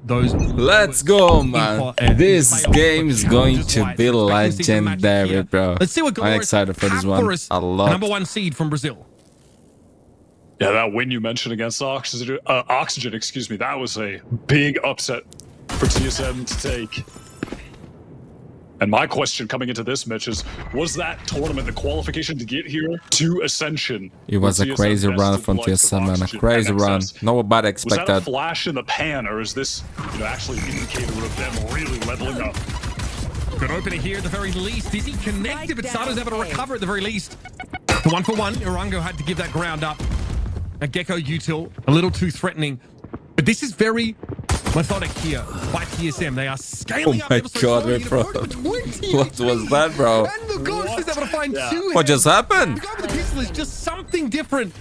those. Let's go, man. This game is going to be legendary, bro. Let's see what I'm excited for this one a lot. Number 1 seed from Brazil. Yeah, that win you mentioned against Oxygen, excuse me, that was a big upset for TSM to take. And my question coming into this match is, was that tournament the qualification to get here to Ascension? It was a crazy run from TSM, man. A crazy run. Nobody expected. Was that a flash in the pan, or is this, actually an indicator of them really leveling up? Good opener here at the very least. Is he connected? But Sato's able to recover at the very least. The 1-for-1, Irango had to give that ground up. A Gecko util, a little too threatening. But this is very methodic here by TSM. They are scaling up. Oh my god, bro. What was that, bro? And the Ghost is able to find 2 What just happened? The guy with the pistol is just something different.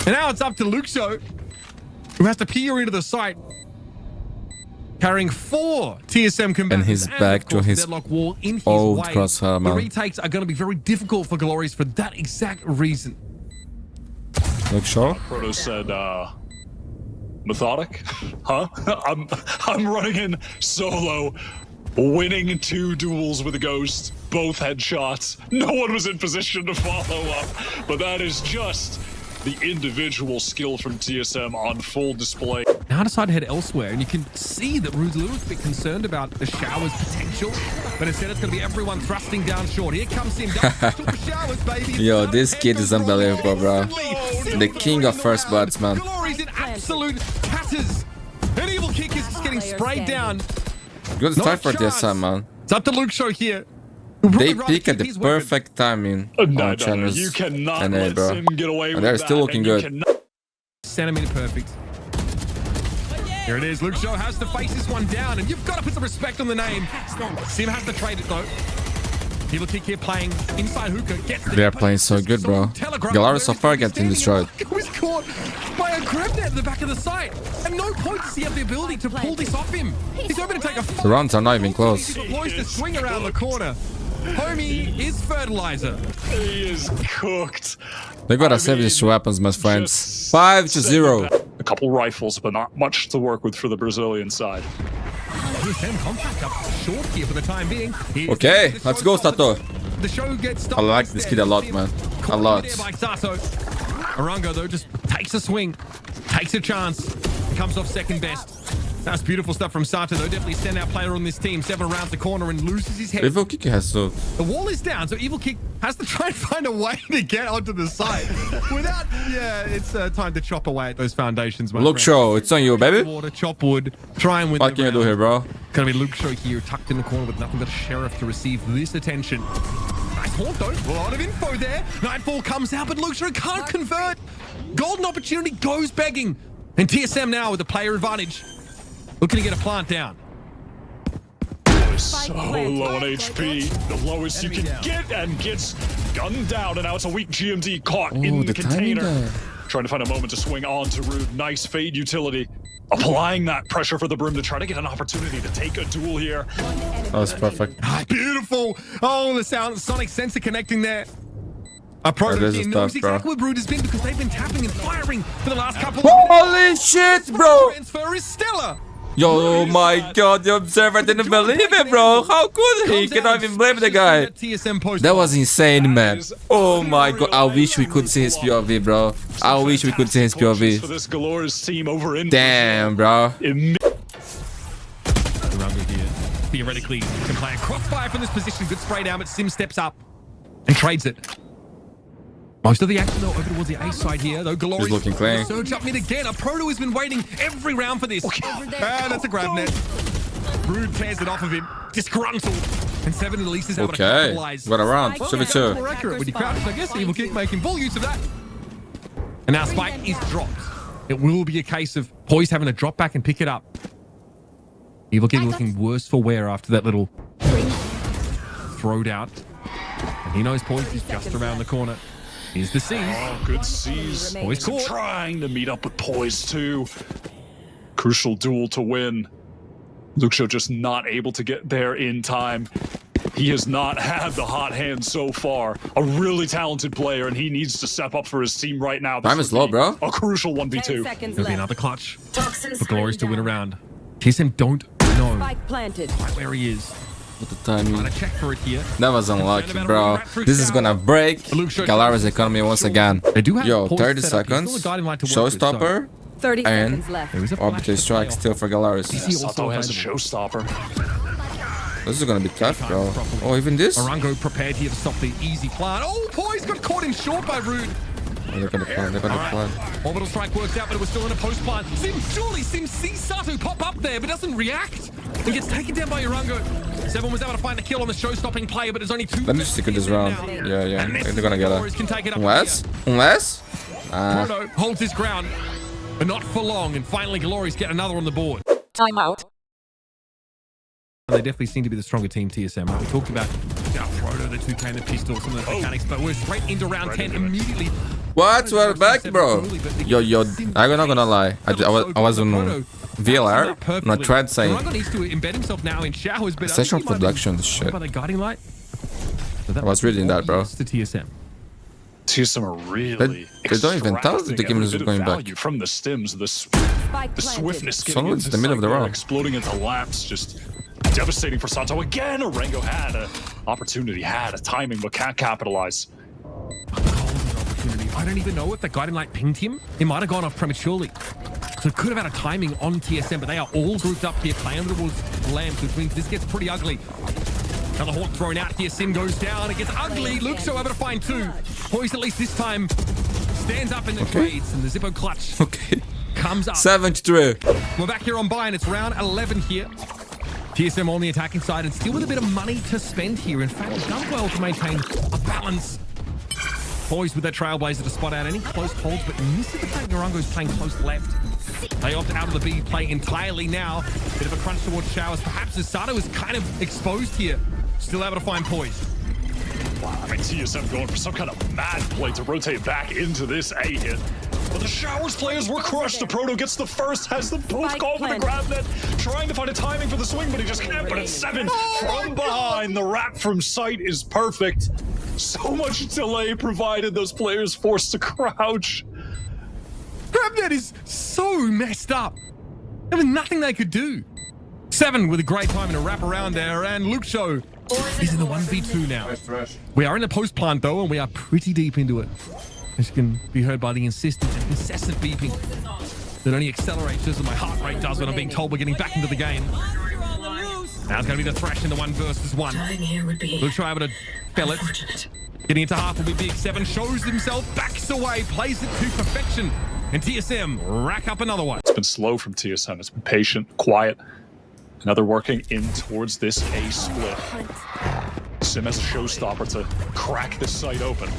And now it's up to Luxo, who has to peer into the site. Carrying 4 TSM combatants. And he's back to his wall in his old way. crosshair, man. The retakes are going to be very difficult for Galorys for that exact reason. Look, sure. Proto said, methodic? Huh? I'm running in solo, winning 2 duels with a Ghost, both headshots. No one was in position to follow up, but that is just the individual skill from TSM on full display. Now decide to head elsewhere, and you can see that Rude's a little bit concerned about the shower's potential, but instead it's going to be everyone thrusting down short. Here comes him. Showers, baby. Yo, this kid is unbelievable, bro. The king of first bloods, man. Galorys in absolute tatters. An evil kick is just getting sprayed down. Good start for TSM, man. It's up to Luke Show here. They pick at the perfect timing on channels. You cannot NA, let bro. him get away with And they're that, still looking and good. Centimeter perfect. Here it is. Luke Show has to face this one down, and you've got to put some respect on the name. Sim has to trade it, though. Evil kick here playing inside hookah. They're playing so good, bro. Galorys so far getting destroyed. He was caught by a grab net at the back of the site. And no point does he have the ability to pull this off him. He's hoping to take a... The runs are not even close. He deploys to swing around the corner. Homie is fertilizer. He is cooked. They gotta save these 2 weapons, my friends. 5-0. A couple rifles, but not much to work with for the Brazilian side. TSM compact up short here for the time being. Okay, let's go, Sato. The show gets stopped. I like this kid a lot, man. A lot. By Sato. Arango, though, just takes a swing, takes a chance, comes off second best. That's beautiful stuff from Sato, though. Definitely standout player on this team. 7 rounds the corner and loses his head. Evil Kick has to... The wall is down, so Evil Kick has to try and find a way to get onto the site without... Yeah, it's time to chop away at those foundations, my Luke friend. Show, it's on you, baby. Water, chop wood, try and win. What can you do here, bro? Gonna be Luke Show here, tucked in the corner with nothing but a sheriff to receive this attention. Nice haunt, though. A lot of info there. Nightfall comes out, but Luke Show can't convert. Golden opportunity goes begging. And TSM now with the player advantage. Looking to get a plant down. So low on HP, the lowest you can get, and gets gunned down, and now it's a weak GMD caught in the container. Trying to find a moment to swing on to Rude. Nice fade utility. Applying that pressure for the Brim to try to get an opportunity to take a duel here. That was perfect. Beautiful. Oh, the sonic sensor connecting there. A Proto team knows exactly where Rude has been because they've been tapping and firing for the last couple of minutes. Holy shit, bro! Transfer is stellar. Yo, oh my god, the observer didn't believe it, bro. How could he? Cannot even blame the guy. That was insane, man. Oh my god, I wish we could see his POV, bro. I wish we could see his POV. Damn, bro. Theoretically, can play a crossfire from this position. Good spray down, but Sim steps up and trades it. Most of the action, though, over towards the A side here, though. Galorys He's looking clean. Surge up mid again. A Proto has been waiting every round for this. That's a grab net. Rude tears it off of him. Disgruntled. And 7 at least is able to capitalize. Got around. 7-2. More accurate when you crouch. I guess Evil Kick making full use of that. And now Spike is dropped. It will be a case of Poise having to drop back and pick it up. Evil Kick looking worse for wear after that little throw down. And he knows Poise is just around the corner. Here's the C's. Oh, good C's. Poise caught. Trying to meet up with Poise too. Crucial duel to win. Luxo just not able to get there in time. He has not had the hot hand so far. A really talented player, and he needs to step up for his team right now. Time is low, bro. A crucial 1v2. It'll be another clutch for Galorys to win a round. TSM don't know Spike planted. quite where he is. What the timing. Trying to check for it here. That was unlucky, bro. This is gonna break Galorys' economy once again. They do have Yo, pause 30 set up. He's seconds. still a guiding light to work with, so Showstopper. 30 And seconds left. there is a Orbital flash strike to play still off. for Galorys. Sato has a showstopper. This is gonna be tough, bro. Oh, even this? Oh, Orango prepared here to stop the easy plant. Oh, Poise got caught in short by Rude. they're gonna plan. They're gonna plan. Orbital strike worked out, but it was still in a post plant. Surely Sim sees Sato pop up there, but doesn't react. He gets taken down by Orango. Seven was able to find the kill on the show-stopping player, but there's only 2. Let me just secure this round. Yeah. They're gonna get Galorys can take it it. up Unless? Proto holds his ground, but not for long. And finally, Galorys get another on the board. Timeout. They definitely seem to be the stronger team, TSM. Right? We talked about Proto, the 2K, and the pistol, some of the mechanics, but we're straight into round 10 immediately. What? We're back, bro. Yo, I'm not gonna lie. I was on VLR, and I tried saying Orango needs to embed himself now in showers, but Ascension production shit. by the guiding light. So I was reading that, bro. To TSM. TSM are really They don't even tell the game is extracting a bit of going back. value from the stims, the Spike planted. swiftness So getting it's into the middle of the sight there, round. exploding into laps, just devastating for Sato. Again, Orango had an opportunity, had a timing, but can't capitalize. I don't even know if the guiding light pinged him. He might have gone off prematurely. So it could have had a timing on TSM, but they are all grouped up here playing towards lamps, which means this gets pretty ugly. Another hawk thrown out here. Sim goes down. It gets ugly. Luke's so able to find 2. Poise at least this time stands up in the trades, and the Zippo clutch Okay. comes up. 73. We're back here on buy, and it's round 11 here. TSM on the attacking side, and still with a bit of money to spend here. In fact, it's done well to maintain a balance. Poised with their Trailblazer to spot out any close holds, but misses the fact Orango's playing close left. They opt out of the B play entirely now. Bit of a crunch towards showers. Perhaps as Sato is kind of exposed here. Still able to find Poise. Wow, I mean, TSM going for some kind of mad play to rotate back into this A hit. But the Showers players were crushed. The Proto gets the first, has the both call for the grab net, trying to find a timing for the swing, but he just can't. But it's 7 from behind. The wrap from sight is perfect. So much delay provided those players forced to crouch. GrabNet is so messed up. There was nothing they could do. 7 with a great time to wrap around there, and Luke Show is in the 1v2 now. We are in the post plant though, and we are pretty deep into it. This can be heard by the insistent and incessant beeping that only accelerates just as my heart rate does when I'm being told we're getting back into the game. Now it's going to be the thrash in the 1 versus 1. Luke Show able to fell it. Getting into half will be big. 7 shows himself, backs away, plays it to perfection. And TSM rack up another one. It's been slow from TSM. It's been patient, quiet. Another working in towards this A split. Sim has a showstopper to crack this site open.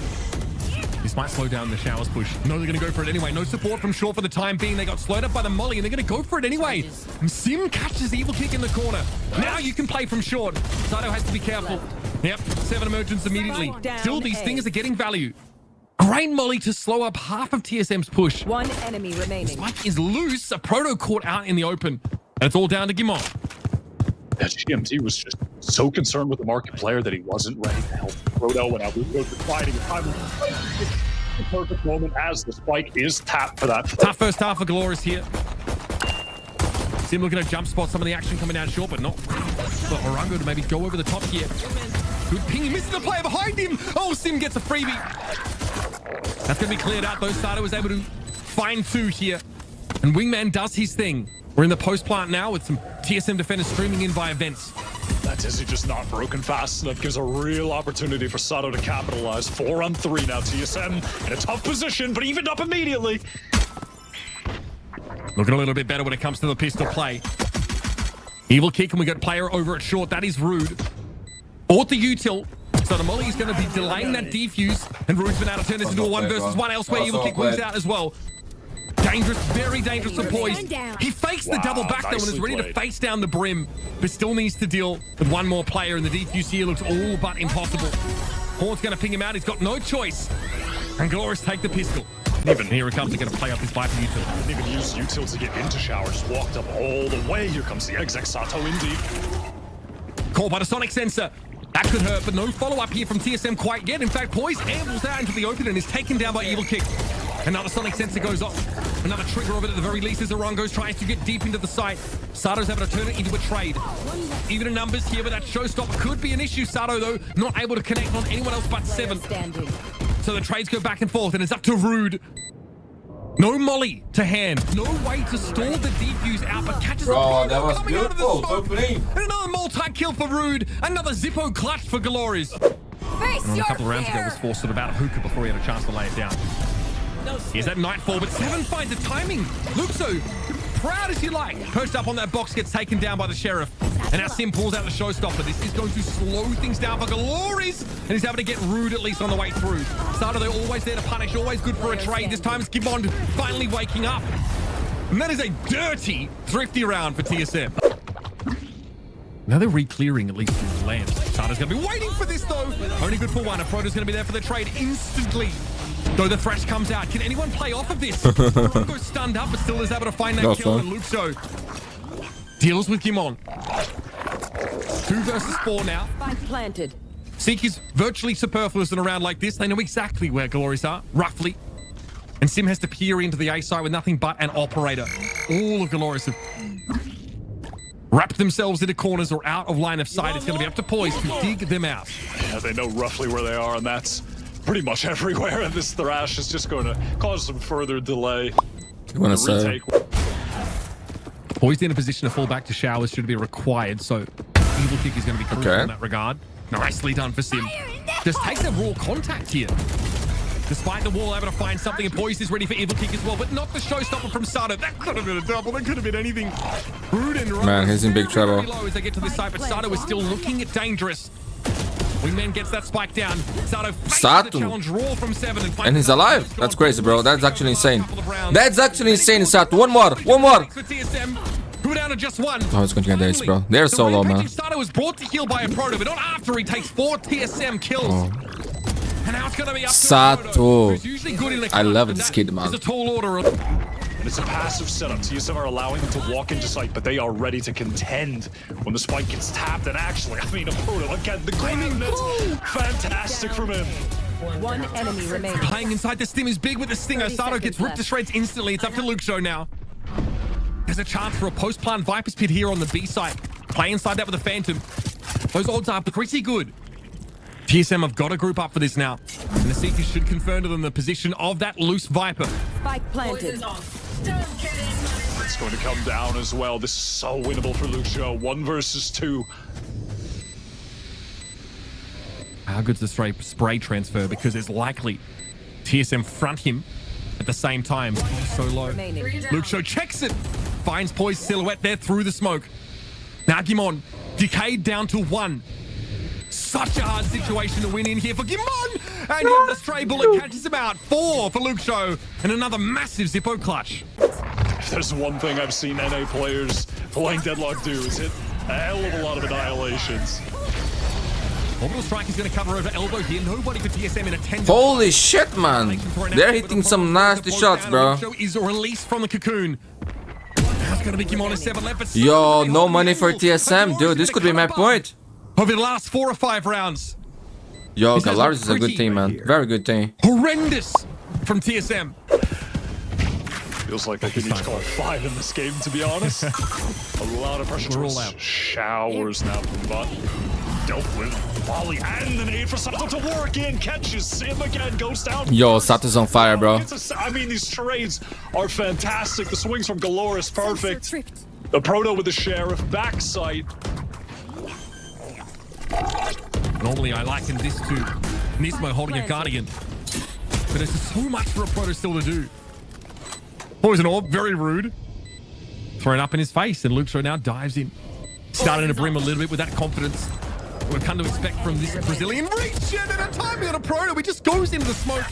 This might slow down the Showers push. No, they're going to go for it anyway. No support from short for the time being. They got slowed up by the molly, and they're going to go for it anyway. And Sim catches Evil Kick in the corner. Now you can play from short. Sato has to be careful. Yep, 7 emergence immediately. Still, these things are getting value. Great molly to slow up half of TSM's push. 1 enemy remaining. Spike is loose. A Proto caught out in the open. And it's all down to Gimon. Yeah, GMT was just so concerned with the market player that he wasn't ready to help Proto when Abu was fighting. The perfect moment as the spike is tapped for that. Tough first half for Galorys here. Sim looking to jump spot some of the action coming down short, but not for Orango to maybe go over the top here. Good ping, he misses the player behind him. Oh, Sim gets a freebie. That's going to be cleared out, though. Sato was able to find 2 here. And Wingman does his thing. We're in the post plant now with some TSM defenders streaming in via vents. That Dizzy just not broken fast enough. Gives a real opportunity for Sato to capitalize. 4 on 3 now. TSM in a tough position, but evened up immediately. Looking a little bit better when it comes to the pistol play. Evil Kick, and we got player over at short. That is Rude. Bought the util. So the molly is going to be delaying that defuse, and Rude's been able to turn this into a 1 versus 1. Elsewhere, Evil Kick wins out as well. Dangerous, very dangerous for Poise. He fakes the double back though and is ready to face down the brim, but still needs to deal with 1 more player, and the defuse here looks all but impossible. Horn's going to ping him out. He's got no choice. And Galorys take the pistol. Even here it comes. They're going to play up his Viper util. Didn't even use util to get into Showers. Walked up all the way. Here comes the exec. Sato in deep. Caught by the sonic sensor. That could hurt, but no follow-up here from TSM quite yet. In fact, Poise ambles out into the open and is taken down by Evil Kick. Another sonic sensor goes off. Another trigger of it at the very least as Orangos tries to get deep into the site. Sato's able to turn it into a trade. Even in numbers here, but that showstopper could be an issue. Sato, though, not able to connect on anyone else but Seven. So the trades go back and forth, and it's up to Rude. No molly to hand. No way to stall the defuse out, but catches Bro, that was coming out of the beautiful. smoke. So clean. And another multi-kill for Rude. Another Zippo clutch for Galorys. And a couple of rounds ago was forced at about a hookah before he had a chance to lay it down. Here's that nightfall, but Seven finds the timing. Luxo, proud as you like, perched up on that box, gets taken down by the sheriff. And now Sim pulls out the showstopper. This is going to slow things down for Galorys. And he's able to get Rude at least on the way through. Sato, they're always there to punish, always good for a trade. This time it's Gibbon finally waking up. And that is a dirty, thrifty round for TSM. Now they're re-clearing at least through the land. Sato's going to be waiting for this, though. Only good for one. A Proto's going to be there for the trade instantly. Though the thrash comes out. Can anyone play off of this? Rongo's stunned up, but still is able to find that kill. And Luxo deals with Gimon. 2 versus 4 now. Spike planted. Seek is virtually superfluous in a round like this. They know exactly where Galorys are, roughly. And Sim has to peer into the A side with nothing but an operator. All of Galorys have wrapped themselves into corners or out of line of sight. It's going to be up to Poise to dig them out. Yeah, they know roughly where they are, and that's pretty much everywhere. And this thrash is just going to cause some further delay. You want to say? Poised in a position to fall back to showers should be required, so Evil Kick is going to be crucial in that regard. Nicely done for Sim. Just takes a raw contact here. Despite the wall able to find something, and Poised is ready for Evil Kick as well, but not the showstopper from Sato. That could have been a double. That could have been anything. Rude and Man, he's in big trouble. Low as they get to this side, but Sato is still looking at dangerous. Wingman gets that spike down. Sato faces the challenge raw from Seven and he's alive. That's crazy, bro. That's actually insane. That's actually insane, Sato. One more. Who down to just one. Oh, it's going to get days, bro. They're so low, man. Sato was brought to heal by a Proto, but not after he takes 4 TSM kills. Oh. And now it's going to be up to Sato. who's usually good in the I love this kid, man. And it's a passive setup. TSM are allowing them to walk into sight, but they are ready to contend when the spike gets tapped. And actually, I mean, a Proto again, the grenade. Fantastic from him. 1 enemy remaining. Playing inside the stim is big with the stinger. Sato gets ripped to shreds instantly. It's up to Luxo now. There's a chance for a post-plant Viper's Pit here on the B side. Play inside that with a Phantom. Those odds are pretty good. TSM have got to group up for this now. And the Seekers should confirm to them the position of that loose Viper. Spike planted. It's going to come down as well. This is so winnable for Luxo. 1 versus 2. How good's the spray transfer? Because it's likely TSM front him at the same time. So low. Luxo checks it. Finds Poised silhouette there through the smoke. Now Gimon decayed down to 1. Such a hard situation to win in here for Gimon. And the stray bullet catches him out. 4 for Luxo. And another massive Zippo clutch. If there's one thing I've seen NA players playing Deadlock do is hit a hell of a lot of annihilations. Orbital Strike is going to cover over elbow here. Nobody for TSM in a 10. Holy shit, man. They're hitting some nasty shots, bro. Luxo is released from the cocoon. Now it's going to be Gimon at 7 left. Yo, no money for TSM, dude. This could be my point. Over the last 4 or 5 rounds. Yo, Galorys is a good team, man. Very good team. Horrendous from TSM. Feels like they could each call 5 in this game, to be honest. A lot of pressure towards showers now from Bot. Dealt with volley and the nade for Sato to work in. Catches Sim again, goes down. Yo, Sato's on fire, bro. I mean, these trades are fantastic. The swings from Galorys, perfect. The Proto with the Sheriff, backside. Normally, I liken this to Nismo holding a Guardian. But there's so much for a Proto still to do. Poison Orb, very rude. Thrown up in his face, and Luxo now dives in. Starting to brim a little bit with that confidence we've come to expect from this Brazilian. Reach in at a timing on a Proto. He just goes into the smoke,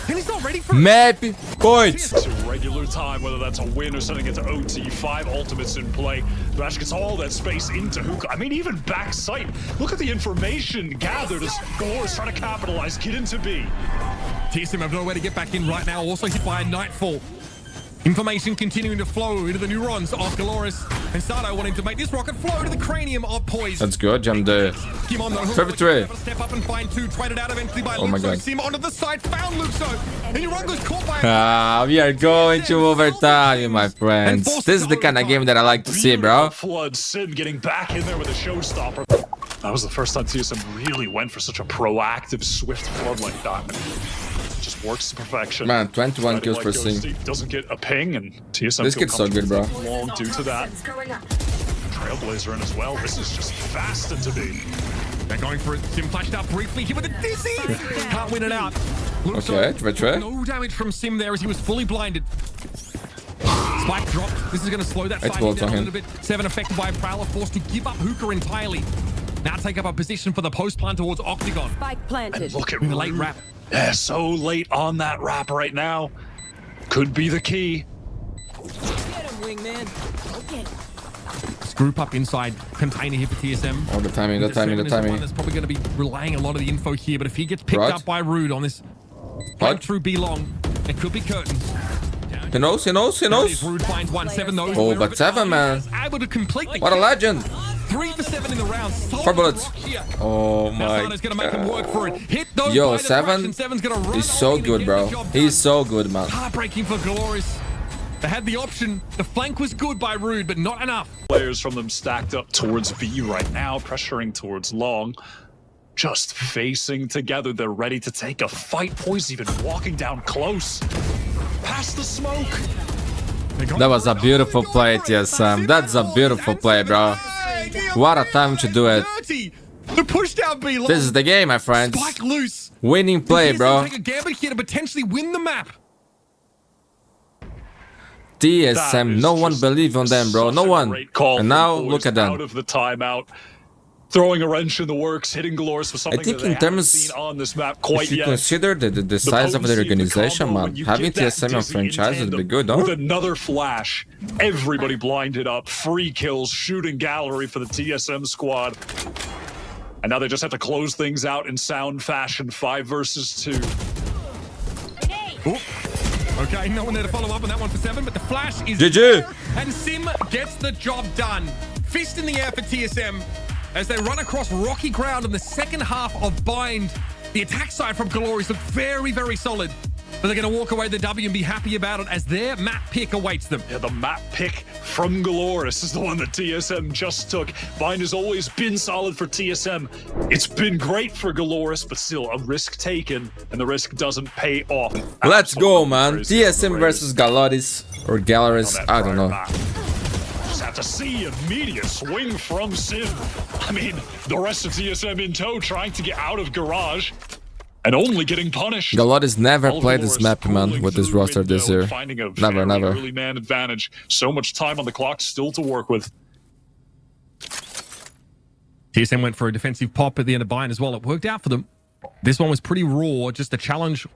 and he's not ready for it. Maybe points. It's a regular time, whether that's a win or sending it to OT. 5 ultimates in play. Thrash gets all that space into hookah. I mean, even backside. Look at the information gathered as Galorys trying to capitalize, get into B. TSM have nowhere to get back in right now. Also hit by a Nightfall. Information continuing to flow into the neurons of Galorys, and Sato wanting to make this rocket flow to the cranium of Poise. That's good. Jump there. Kimon, though, Perfect tray. step up and find two, traded out eventually by Oh my Luxo. God. Sim onto the side, found Luxo, and Urango's caught by Ah, we are going to overtime, my friends. This is the kind of game that I like to see, bro. Flood, Sim getting back in there with a showstopper. That was the first time TSM really went for such a proactive, swift flood like that. It just works to perfection. Man, 21 kills for Sim Sim. doesn't get a ping, and TSM This feel kid's so good, bro. long due to that. Trailblazer in as well. This is just fastened to be. They're going for it. Sim flashed up briefly here with a dizzy. Can't win it out. Okay, try. No damage from Sim there as he was fully blinded. Spike dropped. This is going to slow that It's side bolts down on a him. little bit. Seven affected by a Prowler, forced to give up Hookah entirely. Now take up a position for the post plant towards Octagon. Spike planted. Look at With a late wrap. Yeah, so late on that wrap right now. Could be the key. Get him, wingman. Okay. This group up inside container here for TSM. Oh, the timing. Seven is the one that's probably going to be relaying a lot of the info here, but if he gets picked Right. up by Rude on this Right. breakthrough B long, it could be curtains. He knows. Rude finds 1-7 though. Oh, but 7, man. Able to complete the What a kill. legend. 3 for 7 in the round. 4 bullets. Oh Now my Sato's gonna make him work for it. Hit those Yo, by the 7 fraction. Seven's gonna run He's so away to good, get bro. the job He's done. so good, man. Heartbreaking for Galorys. They had the option. The flank was good by Rude, but not enough. Players from them stacked up towards B right now, pressuring towards long. Just facing together. They're ready to take a fight. Poise even walking down close. Past the smoke. That was a beautiful play, TSM. That's a beautiful play, bro. What a time to do it. The push down B long. This is the game, my friends. Spike loose. Winning play, TSM bro. Take a gamble here to potentially win the map. TSM, no one believed on them, bro. No one. And now look at Out them. of the timeout, throwing a wrench in the works, hitting Galorys with something think that they in haven't terms- seen on this map quite If you yet. consider the size of the potency organization, combo, man, when you having get that TSM on dizzy in franchise would be tandem good, With huh? another flash, everybody blinded up, free kills, shooting Gallery for the TSM squad. And now they just have to close things out in sound fashion, 5 versus 2. Oop. Okay, no one there to follow up on that one for 7, but the flash is GG. there, and Sim gets the job done. Fist in the air for TSM as they run across rocky ground in the second half of Bind. The attack side from Galorys look very, very solid, but they're going to walk away the W and be happy about it as their map pick awaits them. Yeah, the map pick from Galorys is the one that TSM just took. Bind has always been solid for TSM. It's been great for Galorys, but still a risk taken, and the risk doesn't pay off. Let's go, man. Crazy. TSM versus Galorys or Galorys. That I don't know. map. Just have to see immediate swing from Sim. I mean, the rest of TSM in tow trying to get out of Garage and only getting punished. Galorys never All played this Galorys map, man, pulling with this through roster this window year. and finding a Never, very never. early man advantage. So much time on the clock still to work with. TSM went for a defensive pop at the end of Bind as well. It worked out for them. This one was pretty raw, just a challenge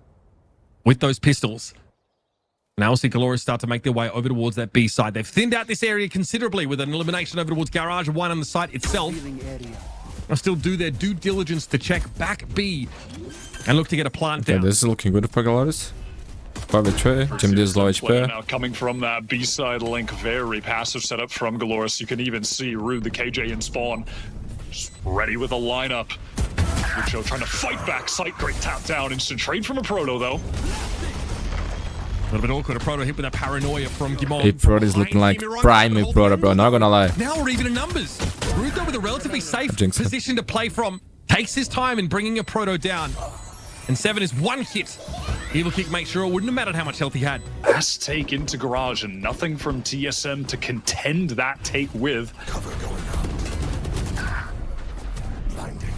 with those pistols. Now we'll see Galorys start to make their way over towards that B side. They've thinned out this area considerably with an elimination over towards Garage, one on the site itself. They'll still do their due diligence to check back B and look to get a plant Yeah, down. this is looking good for Galorys. 5v3. Team D is low Play HP. now coming from that B-side link, very passive setup from Galorys. You can even see Rude, the KJ in spawn, just ready with a lineup. Lucho trying to fight back, sight, great tap down, instant trade from a Proto though. A little bit awkward. A Proto hit with a paranoia from Gimon. Hey, Proto is looking like prime Proto, bro. Not gonna lie. Now we're even in numbers. Rude, though, with a relatively safe Jinx it. position to play from, takes his time in bringing a Proto down. And 7 is one hit. Evil Kick makes sure it wouldn't have mattered how much health he had. Fast take into Garage and nothing from TSM to contend that take with.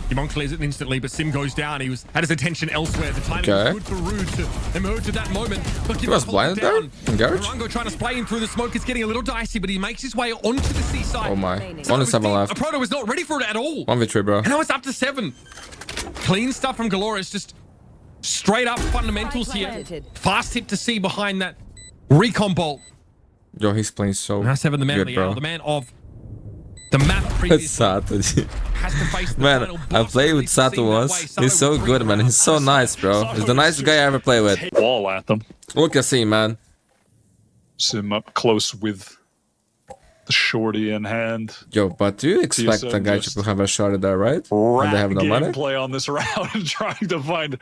Gimon clears it instantly, but Sim goes down. He had his attention elsewhere. The timing Okay. was good for Rude to emerge at that moment. But He was blinded there in Garage? Rango trying to spray him through the smoke. It's getting a little dicey, but he makes his way onto the seaside. Oh my. So Only it was 7 deep. left. A Proto was not ready for it at all. 1v3, bro. And now it's up to 7. Clean stuff from Galorys, just straight up fundamentals here. Fast hit to see behind that recon bolt. Yo, he's playing so Now 7, the man of good, the hour, bro. the man of the map It's previous Sato. has to face the Man, final I boss, played at with least we've Sato seen that once. way. Sato He's so will good, bring man. it He's so nice, bro. He's the nicest guy I ever played with. Wall at them. Look at him, man. Sim up close with the shorty in hand. Yo, but do you expect TSM a guy just to have a shot there, right? When they have no money? Play on this round, trying to find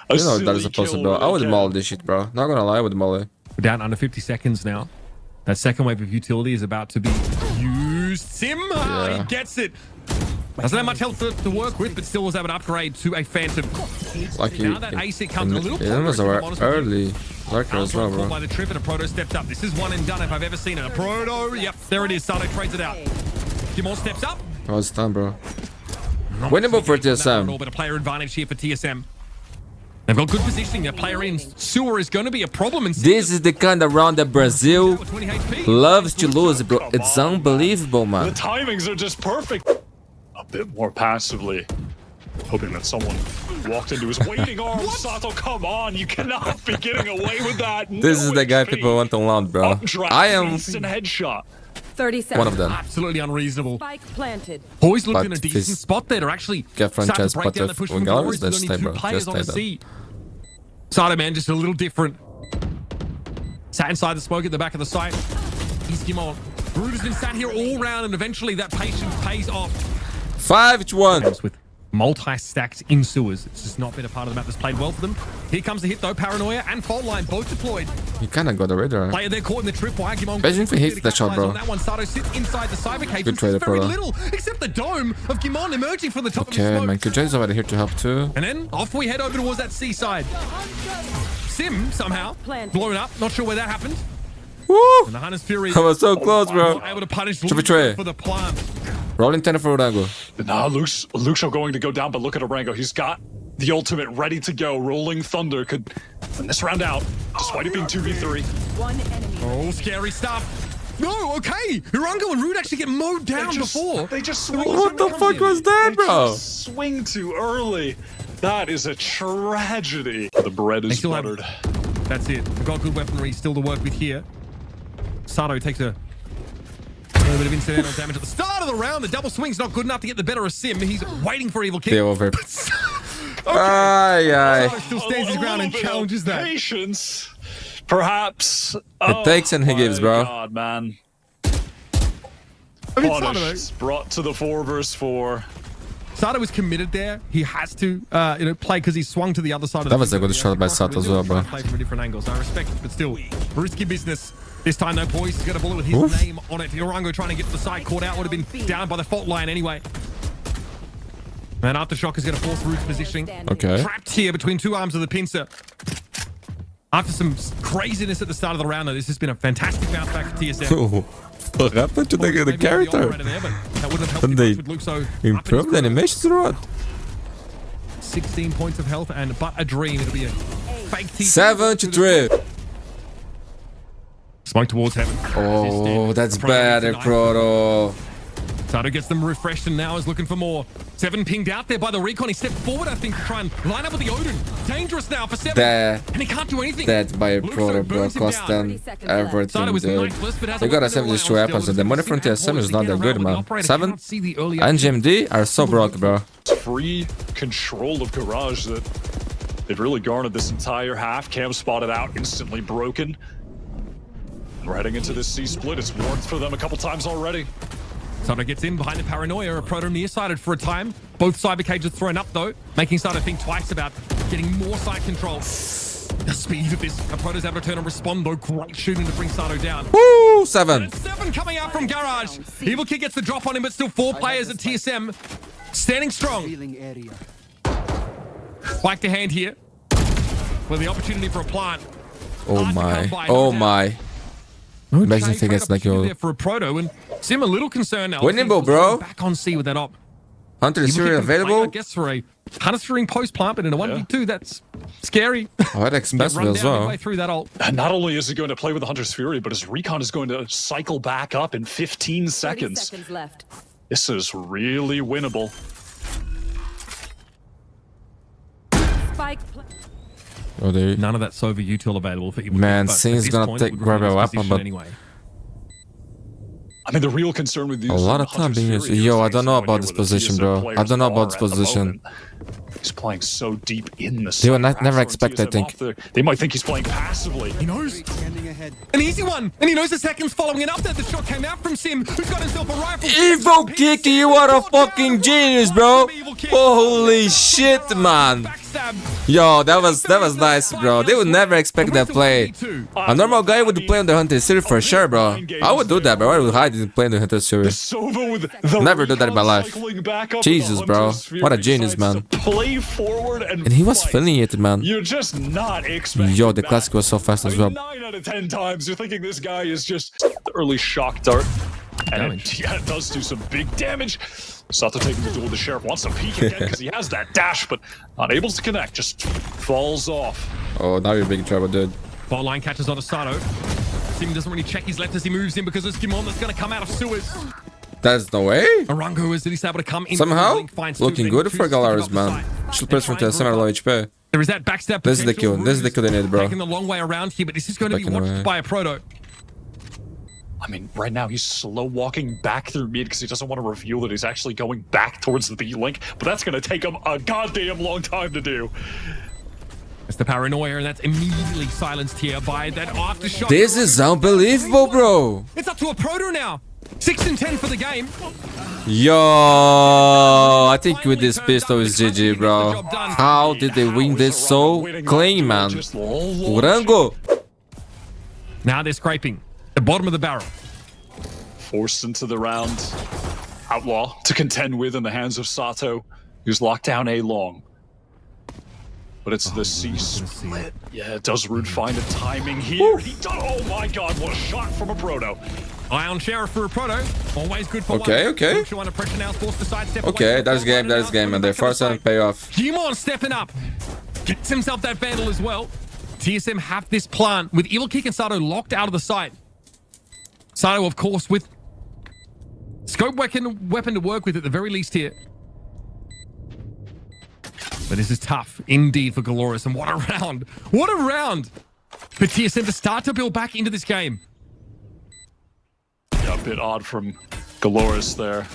a You know that silly is a kill possible. where I they would can. molly this shit, bro. Not gonna lie, I would molly. We're down under 50 seconds now. That second wave of utility is about to be used. Sim, he gets it. Doesn't have much health to work with, but still was able to upgrade to a Phantom. Like Now that AC comes a little it was closer. early lurker as well, bro. By the trip and a Proto steps up. This is one and done if I've ever seen it. A Proto, yep, there it is. Sato trades it out. Gimon steps up. Oh, it's done, bro. Winnable for TSM. But a player advantage here for TSM. They've got good positioning. Their player in sewer is going to be a problem. This is the kind of round that Brazil loves to lose, bro. It's unbelievable, The man. timings are just perfect. A bit more passively, hoping that someone walked into his waiting arms. Sato, come on, you cannot be getting away with that. This is the guy people want to launch, bro. I am Instant headshot. 30 seconds. one of them. Absolutely unreasonable. Spike planted. Boys looked in a But decent this spot there to actually get franchise start to break down the spot push with from Galorys, Galorys. let's There's stay, only bro. two players Just on the stay sea. Sato, man, just a little different. Sat inside the smoke at the back of the site. He's Gimon. Brood has been sat here all round, and eventually that patience pays off. 5-1. With multi-stacked in sewers. It's just not been a part of the map that's played well for them. Here comes the hit though. Paranoia and Fault Line both deployed. You kind of got the radar. Player there caught in the tripwire. Gimon. Imagine if he hits that shot, bro. On that one, Sato sits inside the cyber cage. Good trade, very bro. little, except the dome of Gimon emerging from the top of the Okay, smoke. man. Kuja's already here to help too. And then off we head over towards that seaside. Sim somehow blown up. Not sure where that happened. Woo! And the Hunter's Fury I was so close, bro. able to punish Triple tray. for the plant. Rolling 10 for Urango. Now Luxo going to go down, but look at Orango. He's got the ultimate ready to go. Rolling Thunder could win this round out, despite it being 2v3. One enemy. Oh, scary stuff. No, okay. Urango and Rude actually get mowed down before. They just swing. What the fuck was that, They bro? just swing too early. That is a tragedy. The bread is still have- buttered. That's it. We've got good weaponry still to work with here. Sato takes a little bit of incidental damage at the start of the round. The double swing's not good enough to get the better of Sim. He's waiting for Evil Kick. They over. Sato still stands his ground and challenges that. Patience, perhaps. It takes and he gives, bro. God, man. I mean, Sato, Punished, brought to the 4v4. Sato is committed there. He has to, play because he swung to the other side of the That was a field. good shot by Sato as well, bro. Play from a different angle, so I respect it, but still, risky business. This time, no poise. He's got a bullet with his Oof. name on it. Urango trying to get to the side, caught out, would have been down by the fault line anyway. And Aftershock is going to force Root's positioning. Okay. Trapped here between two arms of the pincer. After some craziness at the start of the round, though, this has been a fantastic bounce back for TSM. What happened to the Maybe character? operator there, but that wouldn't have helped And too they much with Luxo up in his improved the corner. animations or what? 16 points of health and but a dream. It'll be a fake T. 7-3. Smoke towards heaven. Oh, that's Proto bad, gets a nice- Proto. Sato gets them refreshed and now is looking for more. 7 pinged out there by the recon. He stepped forward, I think, to try and line up with the Odin. Dangerous now for 7. That And he can't do anything. by a Luxo Proto, bro. burns him Cost down. them 30 seconds left. Sato everything, was dude. knifeless, but has They a got weapon 72 still. weapons, and the money from TSM is not that good, man. 7 and GMD are so broke, bro. Free control of Garage that they've really garnered this entire half. Cam spotted out, instantly broken. And we're heading into this C split. It's warned for them a couple times already. Sato gets in behind the Paranoia. A Proto nearsighted for a time. Both cyber cages thrown up, though, making Sato think twice about getting more side control. The speed of this. A Proto's able to turn and respond, though. Great shooting to bring Sato down. Woo! 7. 7 coming out from Garage. Evil Kid gets the drop on him, but still 4 players at TSM. Standing strong. Spike to hand here. With the opportunity for a plant. Oh Hard to my. come by, Oh no doubt. my. Okay, Imagine if he great gets like opportunity your there for a Proto, and Sim a little concerned now. Winnable, Seems bro. Back on C with that op. Hunter is Evil Kid Fury can play, I available. guess for a Hunter's Fury post plant, but in a 1v2, that's scary. Oh, that's expensive Run as down well. midway through that ult. And not only is he going to play with the Hunter's Fury, but his recon is going to cycle back up in 15 30 seconds. seconds left. This is really winnable. Spike. Oh, they. None of that Sova util available for Evil Man, Kid, but Sin's at this gonna point, take- would grab a remain his weapon, position but- anyway. I mean, the real concern with these A lot of time being used. Yo, I don't know about this position, bro. I don't know about this position. He's playing so deep in the They would side. never Rashford expect, I TSM think. off the- They might think he's playing passively. He knows. An easy one. And he knows the seconds following it up there. The shot came out from Sim, who's got himself a rifle. Evil Kick, you are a fucking genius, bro. Holy shit, man. Backstab. Yo, that was nice, bro. They would never expect that play. A normal guy would play on the Hunter Series for sure, bro. I would do that, bro. I would hide and play on the Hunter Series. Sova with the Never do that in my life. cycling back up Jesus, the bro. Hunter Sphere. What a He genius, decides man. to play forward and And he was fight. feeling it, man. You're just not expecting Yo, the that. classic was so fast I as mean, well. 9 out of 10 times you're thinking this guy is just the early shock dart. And it does do some big damage. Sato taking the duel with the Sheriff, wants to peek again because he has that dash, but not able to connect, just falls off. Oh, now you're in big trouble, dude. Ball line catches onto Sato. Sim doesn't really check his left as he moves in because it's Kimon that's going to come out of sewers. There's no way. Arango is at least able to come in. Somehow, Link finds looking two, good then for chooses to give Galorys, up the man. side. Should press from TSM at low HP. There is that backstab. This is the potential. kill. This is the kill they need, bro. Taking the long way around here, but this is going to be Backing watched away. by a proto. I mean, right now he's slow walking back through mid because he doesn't want to reveal that he's actually going back towards the B link, but that's going to take him a goddamn long time to do. It's the paranoia, and that's immediately silenced here by that aftershock. This is unbelievable, bro. It's up to a proto now. 6 and 10 for the game. Yo, I think with this pistol is GG, bro. How did they win this so clean, man? Urango. Now they're scraping the bottom of the barrel. Forced into the round. Outlaw to contend with in the hands of Sato, who's locked down A long. But it's the C split. Yeah, does Rude find a timing here? He does. Oh my god, what a shot from a proto. Eye on Sheriff for a proto. Always good for Okay, one. okay. Luke under pressure now, forced to sidestep away Okay, from that's the game, ball. that's game, and they force and pay off. Jimon stepping up. Gets himself that Vandal as well. TSM have this plant with Evil Kick and Sato locked out of the site. Sato, of course, with scope weapon to work with at the very least here. But this is tough indeed for Galorys. And what a round. What a round for TSM to start to build back into this game. Yeah, a bit odd from Galorys there.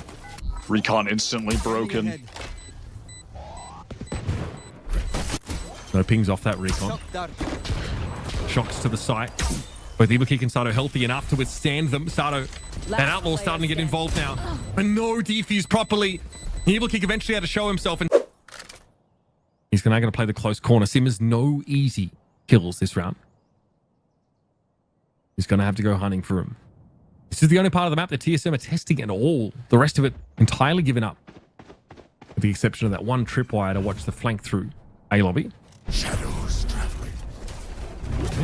Recon instantly broken. No pings off that recon. Shocks to the site. Both Evil Kick and Sato healthy enough to withstand them. Sato, that Outlaw starting to get involved now. But no defuse properly. Evil Kick eventually had to show himself. And he's now going to play the close corner. Sim has no easy kills this round. He's going to have to go hunting for him. This is the only part of the map that TSM are testing at all. The rest of it entirely given up. With the exception of that one tripwire to watch the flank through A lobby. Shadows traveling.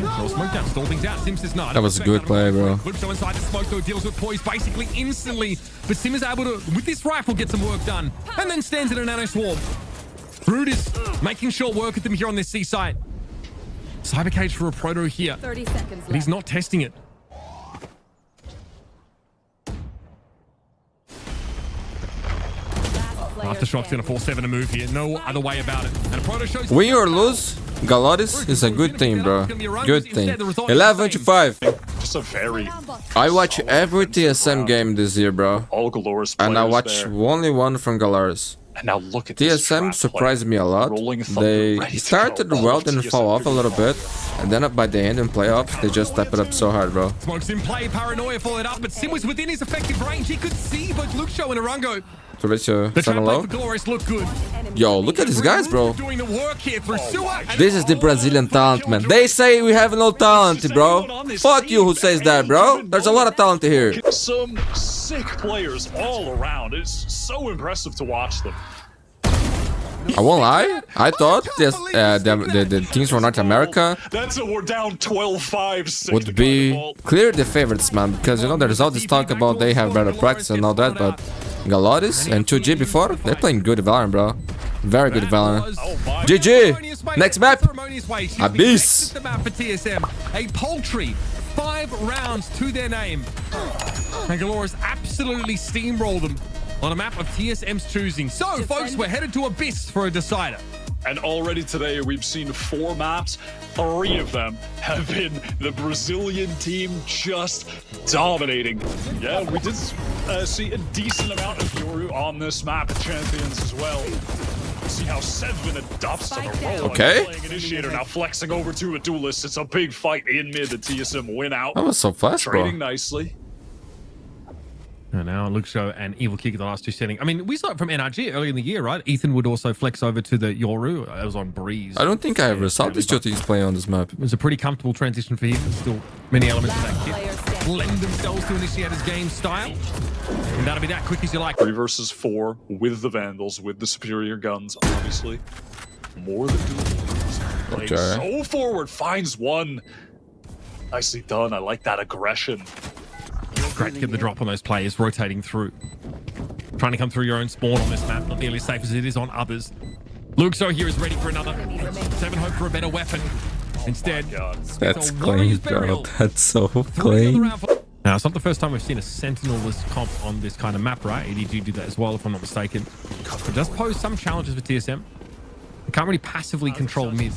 Yeah, smoke down, stall things out. Sim says no. That was a good play, bro. So inside the smoke though, deals with poise basically instantly. But Sim is able to, with this rifle, get some work done. And then stands in a nano swarm. Rude is making short work at them here on this C site. Cyber cage for a proto here. 30 seconds left. But he's not testing it. Aftershock's going to force 7 to move here. No other way about it. And a proto shows... Win or lose, Galorys is a good team, bro. Good team. 11-5. Just a very I watch every TSM game this year, bro. all Galorys players And I watch there. only one from Galorys. And now look at this TSM trap surprised play. me a lot. Rolling thunder, They ready to started go. well, All then of fall TSM off a little bit. And then by the end in playoffs, they just step it up so hard, bro. Smokes in play, paranoia followed up, but Sim was within his effective range. He could see both Luke Show and Arango. To reach you The trap 7 play low. for Glorious looked good. Yo, look at these guys, bro. Doing the work here through sewer. and- This is the Brazilian talent, man. They say we have no talent, bro. Fuck you who says that, bro. There's a lot of talent here. Some sick players all around. It's so impressive to watch them. I won't lie. I thought this, the teams from North America That's it. We're down 12-5. would be clear the favorites, man. Because, you know, there's all this talk about they have better practice and all that, but Galorys and 2G before, they're playing good Valorant, bro. Very good Valorant. GG. Next map. Abyss. The map for TSM. A paltry 5 rounds to their name. And Galorys absolutely steamrolled them on a map of TSM's choosing. So, folks, we're headed to Abyss for a decider. And already today, we've seen 4 maps. 3 of them have been the Brazilian team just dominating. Yeah, we did see a decent amount of Yoru on this map at Champions as well. See how 7 adopts to the Spike role. down. Okay. Playing initiator now flexing over to a duelist. It's a big fight in mid. The TSM win out. That was so fast, bro. Trading nicely. And now Luke Show and Evil Kick are the last two setting. I mean, we saw it from NRG early in the year, right? Ethan would also flex over to the Yoru. It was on Breeze. I don't think I ever saw these two teams play on this map. It was a pretty comfortable transition for him. Still many elements of Last that player kit standing. lend themselves to Initiator's game style. And that'll be that quick as you like. 3 versus 4 with the Vandals, with the superior guns, obviously. More than dual. Playing Okay. so forward, finds one. Nicely done. I like that aggression. Great to get the drop on those players rotating through. Trying to come through your own spawn on this map. Not nearly as safe as it is on others. Luke So here is ready for another. 7 hope for a better weapon. Instead, God. That's a clean, Warrior's bro. burial. That's so Through another clean. round for- Now, it's not the first time we've seen a Sentinel-less comp on this kind of map, right? ADG did that as well, if I'm not mistaken. It does pose some challenges for TSM. You can't really passively control mid.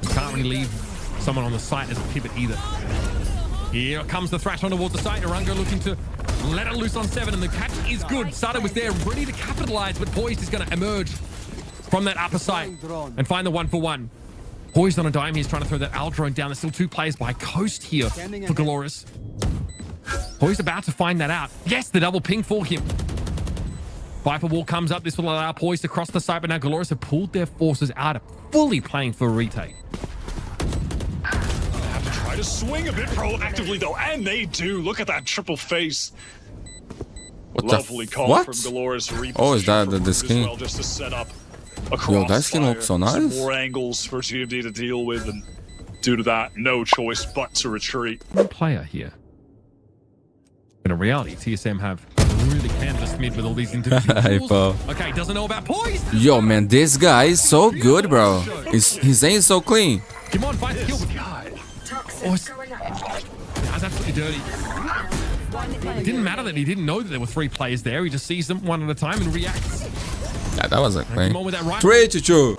You can't really leave someone on the site as a pivot either. Here comes the thrash on towards the site. Arungo looking to let it loose on 7, and the catch is good. Sato was there, ready to capitalize, but Poised is going to emerge from that upper site and find the 1-for-1. Poised on a dime, he's trying to throw that Al drone down. There's still 2 players by Coast here for Galorys. Poised about to find that out. Yes, the double ping for him. Viper wall comes up. This will allow Poised to cross the site, but now Galorys have pulled their forces out of fully playing for a retake. Have to try to swing a bit proactively, though, and they do. Look at that triple face. What Lovely the call what? from Galorys. Oh, is that Reposition the from Root as skin? well, just to set up a Yo, that skin crossfire. looks so Some nice. more angles for GMD to deal with, and due to that, no choice but to retreat. Player here. But in reality, TSM have really canvassed mid with all these individuals. Hey, bro. Okay, doesn't know about Poised. Yo, man, this guy is so good, bro. His aim is so clean. Come on, find the kill. God. Oh, that's absolutely dirty. It didn't matter that he didn't know that there were 3 players there. He just sees them one at a time and reacts. Yeah, that was a clean. Come on with that right. 3-2.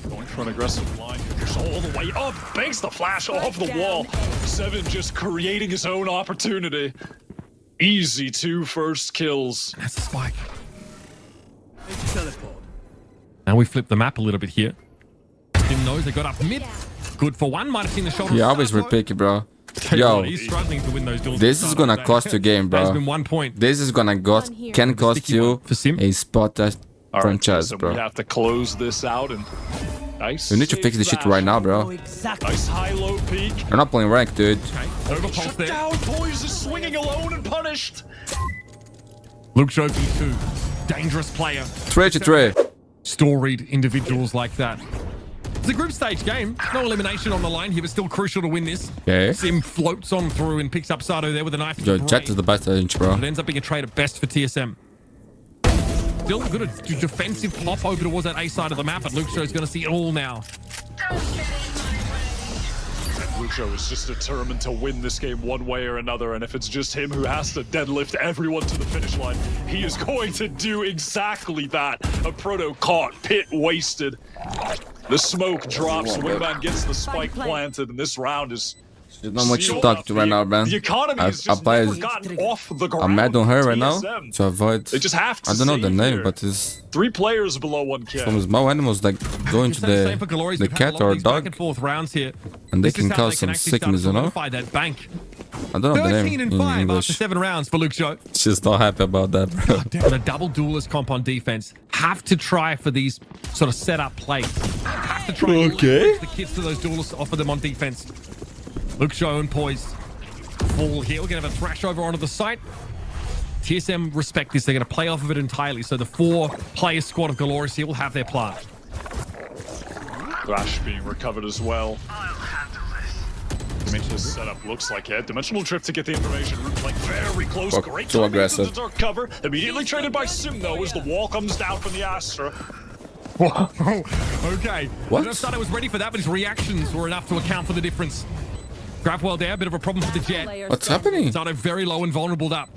Going for an aggressive line. Push all the way up. Banks the flash off the wall. 7 just creating his own opportunity. Easy 2 first kills. That's a spike. Now we flip the map a little bit here. Tim knows they got up mid. Good for 1. Might have seen the shoulder. You always were picky, bro. Yo, He's struggling to win those duels. this is gonna cost you game, There's bro. been 1 point. This is gonna can cost Sticky you one for Sim. a spot All right, franchise, so we bro. have to close this out and nice. You need to fix this shit right now, bro. Nice high-low peak. You're not playing ranked, dude. Okay, overpulse Shut there. down. Poise is swinging alone and punished. Luke Jovi 2. Dangerous player. 3-3. Storied individuals like that. It's a group stage game. No elimination on the line here, but still crucial to win this. Okay. Sim floats on through and picks up Sato there with a knife. to Yo, the Jet brain. is the best inch, bro. It ends up being a trade at best for TSM. Still good a defensive pop over towards that A side of the map, but Luke Show's going to see it all now. Lucho is just determined to win this game one way or another, and if it's just him who has to deadlift everyone to the finish line, he is going to do exactly that. A proto caught, pit wasted. The smoke drops, Wingman gets the spike planted, and this round is There's not much to sealed talk up. to right now, man. The economy has just Abba never is- gotten off the ground. I'm mad on her right now TSM. to avoid. They just have to I don't know the save name, here. but it's 3 players below 1K. some small animals like going to Same for the Galorys. We've had a cat lot of or these back dog, and forth rounds here. and they This is can how cause they some actually start sickness, to you know. solidify that bank. I don't know the 13 name and in 5 after English. 7 rounds for Luke Show. Just not happy about that, bro. And a double duelist comp on defense. Have to try for these sort of setup plays. Have to try and Okay. leverage the kits to those duelists, offer them on defense. Luke Show and Poised. Full here. We're going to have a thrash over onto the site. TSM respect this. They're going to play off of it entirely. So the 4-player squad of Galorys here will have their plan. Flash being recovered as well. Dimensional setup looks like it. Dimensional drift to get the information. Root like very close. Fuck, Great too timing aggressive. into the dark cover. Immediately traded by Sim though as the wall comes down from the Astra. Okay. What? I don't know if Sato was ready for that, but his reactions were enough to account for the difference. Grab well there. Bit of a problem for the Jet. What's happening? Sato very low and vulnerable up.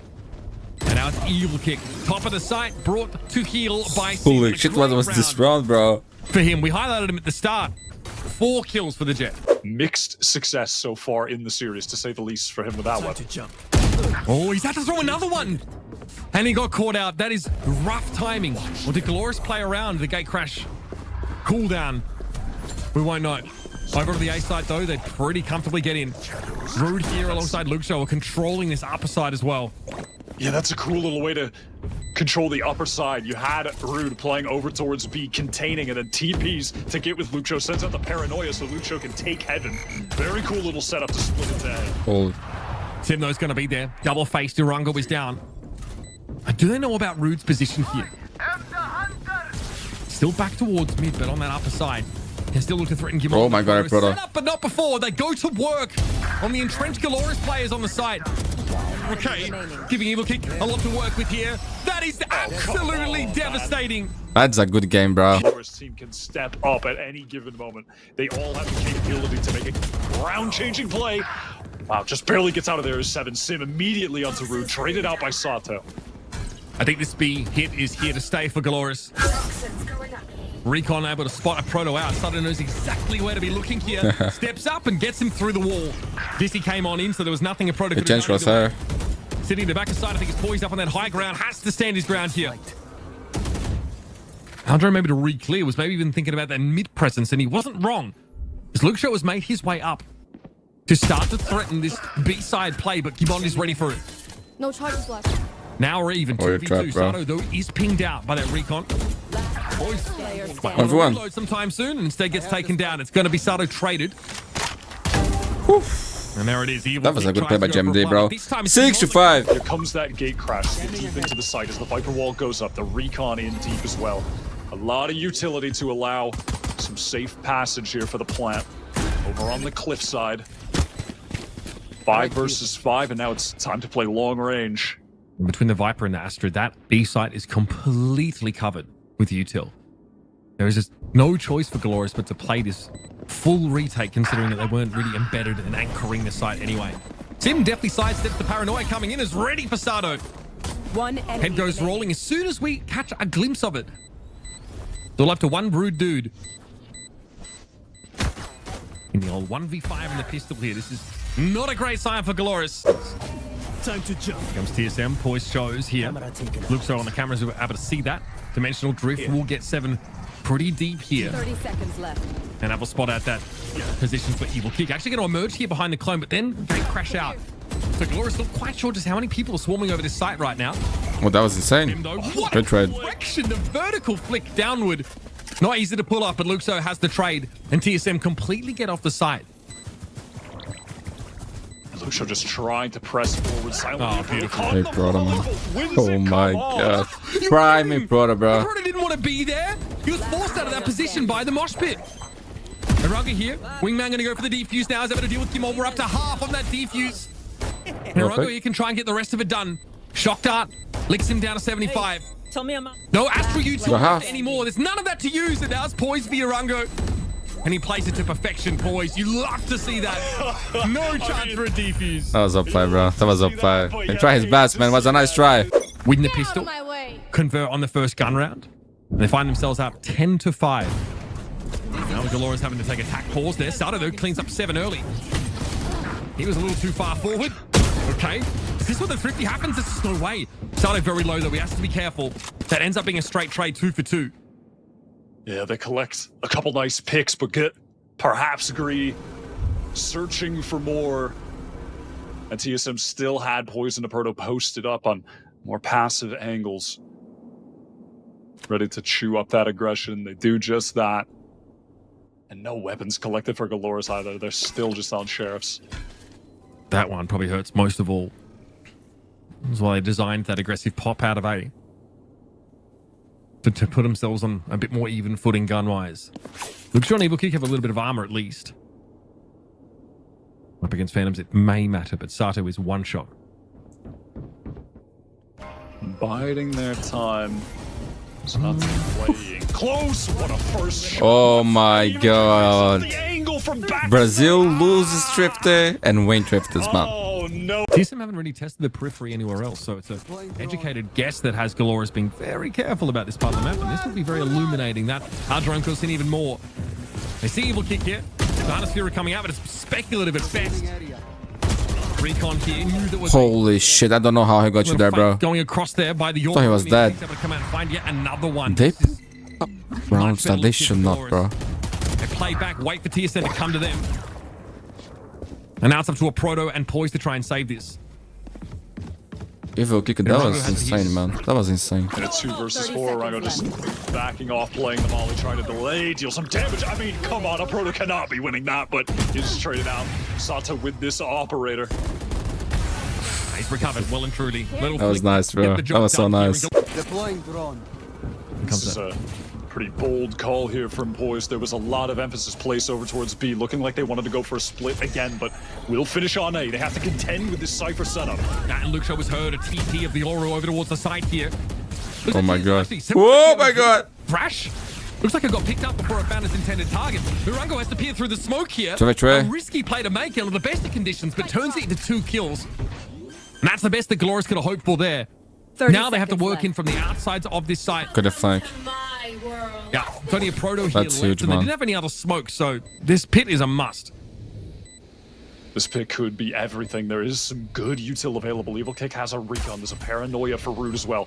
And now it's Evil Kick. Top of the site, brought to heal by Sim. Holy A shit, what great was this round round, bro? for him? We highlighted him at the start. 4 kills for the Jet. Mixed success so far in the series, to say the least, for him with that weapon. Oh, he's had to throw another one. And he got caught out. That is rough timing. Or did Galorys play around the gate crash cooldown? We won't know. Over to the A side, though, they pretty comfortably get in. Rude here alongside Luxo are controlling this upper side as well. Yeah, that's a cool little way to control the upper side. You had Rude playing over towards B, containing, and then TPs to get with Luxo. Sends out the paranoia so Luxo can take heaven. Very cool little setup to split it down. Oh, Simno's going to be there. Double-faced Durango is down. Do they know about Rude's position here? Still back towards mid, but on that upper side. Can still look to threaten Gimon. Oh my god, brother. Set up, but not before. They go to work on the entrenched Galorys players on the side. Okay, giving Evil Kick a lot to work with here. That is absolutely devastating. that's a good game, bro. Galorys team can step up at any given moment. They all have the capability to make a ground-changing play. Wow, just barely gets out of there as 7. Sim immediately onto Rude, traded out by Sato. I think this B hit is here to stay for Galorys. Recon able to spot a proto out. Sato knows exactly where to be looking here. Steps up and gets him through the wall. Dizzy came on in, so there was nothing a proto could do. Crosshair. Sitting in the back side, I think he's poised up on that high ground. Has to stand his ground here. Aldro maybe to re-clear was maybe even thinking about that mid presence, and he wasn't wrong. As Luxo has made his way up to start to threaten this B-side play, but Gimon is ready for it. No charges left. Now we're even. Oh, you're 2v2. trapped, bro. Sato, though, is pinged out by that recon. Boys, One for one. reload sometime soon, and instead gets taken down. It's going to be Sato traded. And there it is. Evil That was a Kick good play by tries to go for a GMD, bro. play. This time it's 6 to Gimon. 5. Here comes that gate crash to get deep into the site as the Viper wall goes up. The recon in deep as well. A lot of utility to allow some safe passage here for the plant. Over on the cliff side. 5 versus 5, and now it's time to play long range. Between the Viper and the Astra, that B site is completely covered with util. There is just no choice for Galorys but to play this full retake, considering that they weren't really embedded and anchoring the site anyway. Sim definitely sidesteps the paranoia coming in, is ready for Sato. One enemy Head goes remaining. rolling as soon as we catch a glimpse of it. They'll have to one Rude dude. In the old 1v5 in the pistol here. This is not a great sign for Galorys. Time to jump. Comes TSM, poise shows here. Luxo on the cameras, we're able to see that. Dimensional drift will get 7 pretty deep here. 30 seconds left. And Apple spot out that position for Evil Kick. Actually going to emerge here behind the clone, but then gate crash out. So Galorys not quite sure just how many people are swarming over this site right now. Well, that was insane. Though, what Good trade. direction, the vertical flick downward. Not easy to pull off, but Luxo has the trade, and TSM completely get off the site. Luxo just trying to press forward silently. Oh, beautiful. Hey, brother, man. Oh my god. Prime me, brother, bro. Proto didn't want to be there. He was forced out of that position by the mosh pit. Araga here. Wingman going to go for the defuse now. Is able to deal with Gimon. We're up to half on that defuse. Araga here can try and get the rest of it done. Shock dart licks him down to 75. Tell me I'm No Astro util half. anymore. There's none of that to use. And now it's poised for Urango. And he plays it to perfection, boys. You love to see that. No chance for a defuse. That was up 5, bro. That was up 5. He tried his best, man. It was a nice try. Win the Get out pistol. of my way. Convert on the first gun round. And they find themselves up 10 to 5. Now Galorys having to take attack pause there. Sato, though, cleans up 7 early. He was a little too far forward. Okay. Is this where the thrifty happens? This is no way. Sato very low, though. He has to be careful. That ends up being a straight trade 2 for 2. Yeah, they collect a couple nice picks, but get perhaps greedy, searching for more. And TSM still had Poison to Proto posted up on more passive angles. Ready to chew up that aggression. They do just that. And no weapons collected for Galorys either. They're still just on sheriffs. That one probably hurts most of all. That's why they designed that aggressive pop out of A. To put themselves on a bit more even footing gun-wise. Luxo and Evil Kick have a little bit of armor at least. Up against Phantoms, it may matter, but Sato is one shot. Biding their time. It's not playing close. What a first shot. Oh my god. The angle from back. Brazil loses Trifte and Wayne Trifte as well. Oh no. TSM haven't really tested the periphery anywhere else, so it's an educated guess that has Galorys being very careful about this part of the map, and this will be very illuminating. That Hadron goes in even more. They see Evil Kick here. The Sphere coming out, but it's speculative at best. Recon here knew there was Holy shit, I don't know how he got you there, bro. going across there by the Thought he was dead. Able to come out and find yet another one. They This is rounds better that they look should for not, Galorys. bro. They play back, wait for TSM to come to them. And now it's up to a Proto and Poise to try and save this. Evil kick, that was insane, man. That was insane. And it's 2 versus 4. Rango just backing off, playing the molly, trying to delay, deal some damage. I mean, come on, a Proto cannot be winning that, but he's just traded out Sato with this operator. He's recovered well and truly. That was nice, bro. That was so nice. Deploying drone. This is a pretty bold call here from Poise. There was a lot of emphasis placed over towards B, looking like they wanted to go for a split again, but we'll finish on A. They have to contend with this Cypher setup. And Luke Shaw was heard a TP of the Oro over towards the side here. Oh my god. Oh my god. Thrash. Looks like it got picked up before it found its intended target. Mirango has to peer through the smoke here. Trey. A risky play to make under the best of conditions, but turns it into 2 kills. And that's the best that Galorys could have hoped for there. Now they have to work in from the outsides of this site. Could have flanked. Yeah, it's only a Proto here That's left, huge, and they man. didn't have any other smoke, so this pit is a must. This pick could be everything. There is some good util available. Evil Kick has a recon. There's a paranoia for Root as well.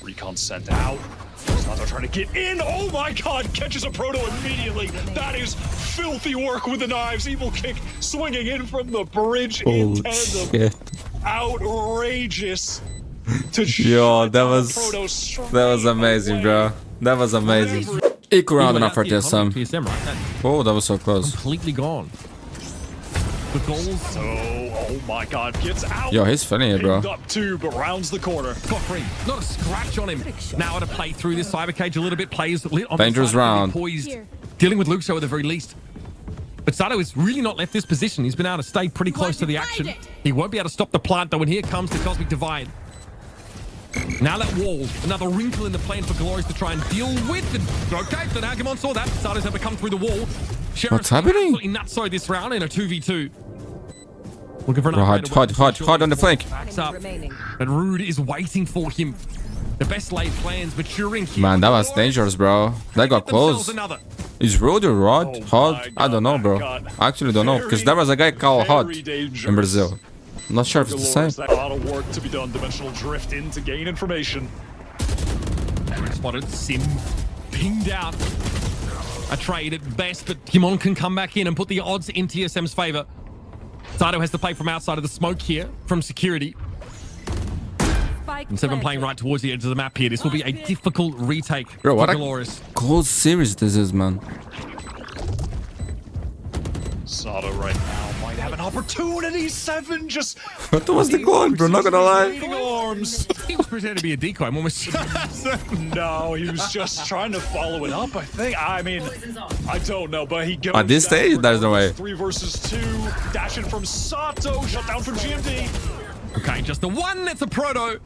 Recon sent out. Sato trying to get in. Oh my god, catches a Proto immediately. That is filthy work with the knives. Evil Kick swinging in from the bridge in Holy tandem. shit. Outrageous. To Yo, that was Proto amazing, bro. That was amazing. Equal round enough for TSM. TSM, right? That Oh, that was so close. completely gone. The goals So, oh my god, gets out. Yo, he's funny here, bro. Pinned up 2, but rounds the corner. got free. Not a scratch on him. Now to play through this cyber cage a little bit. Plays lit on Dangerous the side, round. Poised, dealing with Luke Shaw at the very least. But Sato has really not left this position. He's been able to stay pretty close to the action. He won't be able to stop the plant, though, and here comes the Cosmic Divide. Now that wall, another wrinkle in the plan for Galorys to try and deal with. And okay, so now Agamon saw that. Sato's able to come through the wall. What's happening? Absolutely nutso this round in a 2v2. Looking for an Bro, upgrade. hard on the flank. Backs up. Remaining. And Rude is waiting for him. The best laid plans maturing here. Man, that was dangerous, bro. That got close. Another. Is Road or Rod? Oh Hard? my I don't know, God, bro. God. I actually don't know. Because there was a guy called Hot Very in dangerous. Brazil. I'm not sure if it's the same. Galorys, that lot of work to be done. Dimensional drift in to gain information. Spotted. Sim pinged out. A trade at best, but Kimon can come back in and put the odds in TSM's favor. Sato has to play from outside of the smoke here, from security. Instead of playing right towards the edge of the map here, this will be a difficult retake Bro, for what a Galorys. close series this is, man. Sato right now might have an opportunity. 7 just. What was the goal, bro? Not gonna lie. waiting arms. He was pretending to be a decoy. I'm almost No, he was just trying to follow it up, I think. I mean, I don't know, but he goes. At this down stage, there's no way. 3 versus 2. Dashing from Sato. Shut down from GMD. Okay, just the one. That's a Proto.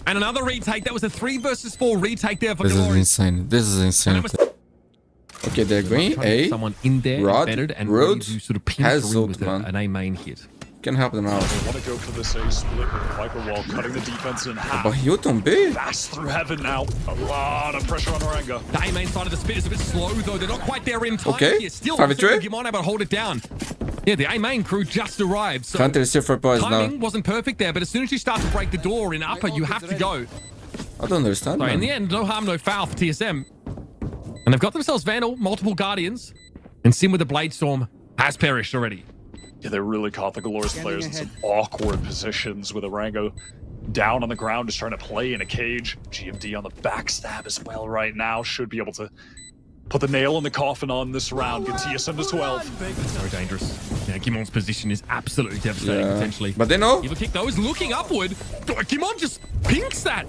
And another retake. That was a 3 versus 4 retake there for This is Galorys. insane. This is insane. Okay, they're going A. Someone in there Rod, embedded and Road ready to sort of pin has through ult, with man. an A main hit. Can help them out. They want to go for this A split with Viper Wall, cutting the defense in half. But he ult on B. Pass through heaven now. A lot of pressure on Oranga. The A main side of the split is a bit slow though. They're not quite there in time. Okay. Here. Still, 5v3. Gimon able to hold it down. Yeah, the A main crew just arrived. So Can't receive for boys now. timing wasn't perfect there, but as soon as you start to break the door in upper, you have to go. I don't understand, So in man. the end, no harm, no foul for TSM. And they've got themselves Vandal, multiple Guardians, and Sim with the Blade Storm has perished already. Yeah, they really caught the Galorys players in some awkward positions with Orango down on the ground, just trying to play in a cage. GMD on the backstab as well right now. Should be able to put the nail in the coffin on this round. Get TSM to 12. Very dangerous. Yeah, Gimon's position is absolutely devastating, potentially. But they know. Evil Kick, though, is looking upward. Gimon just pinks that.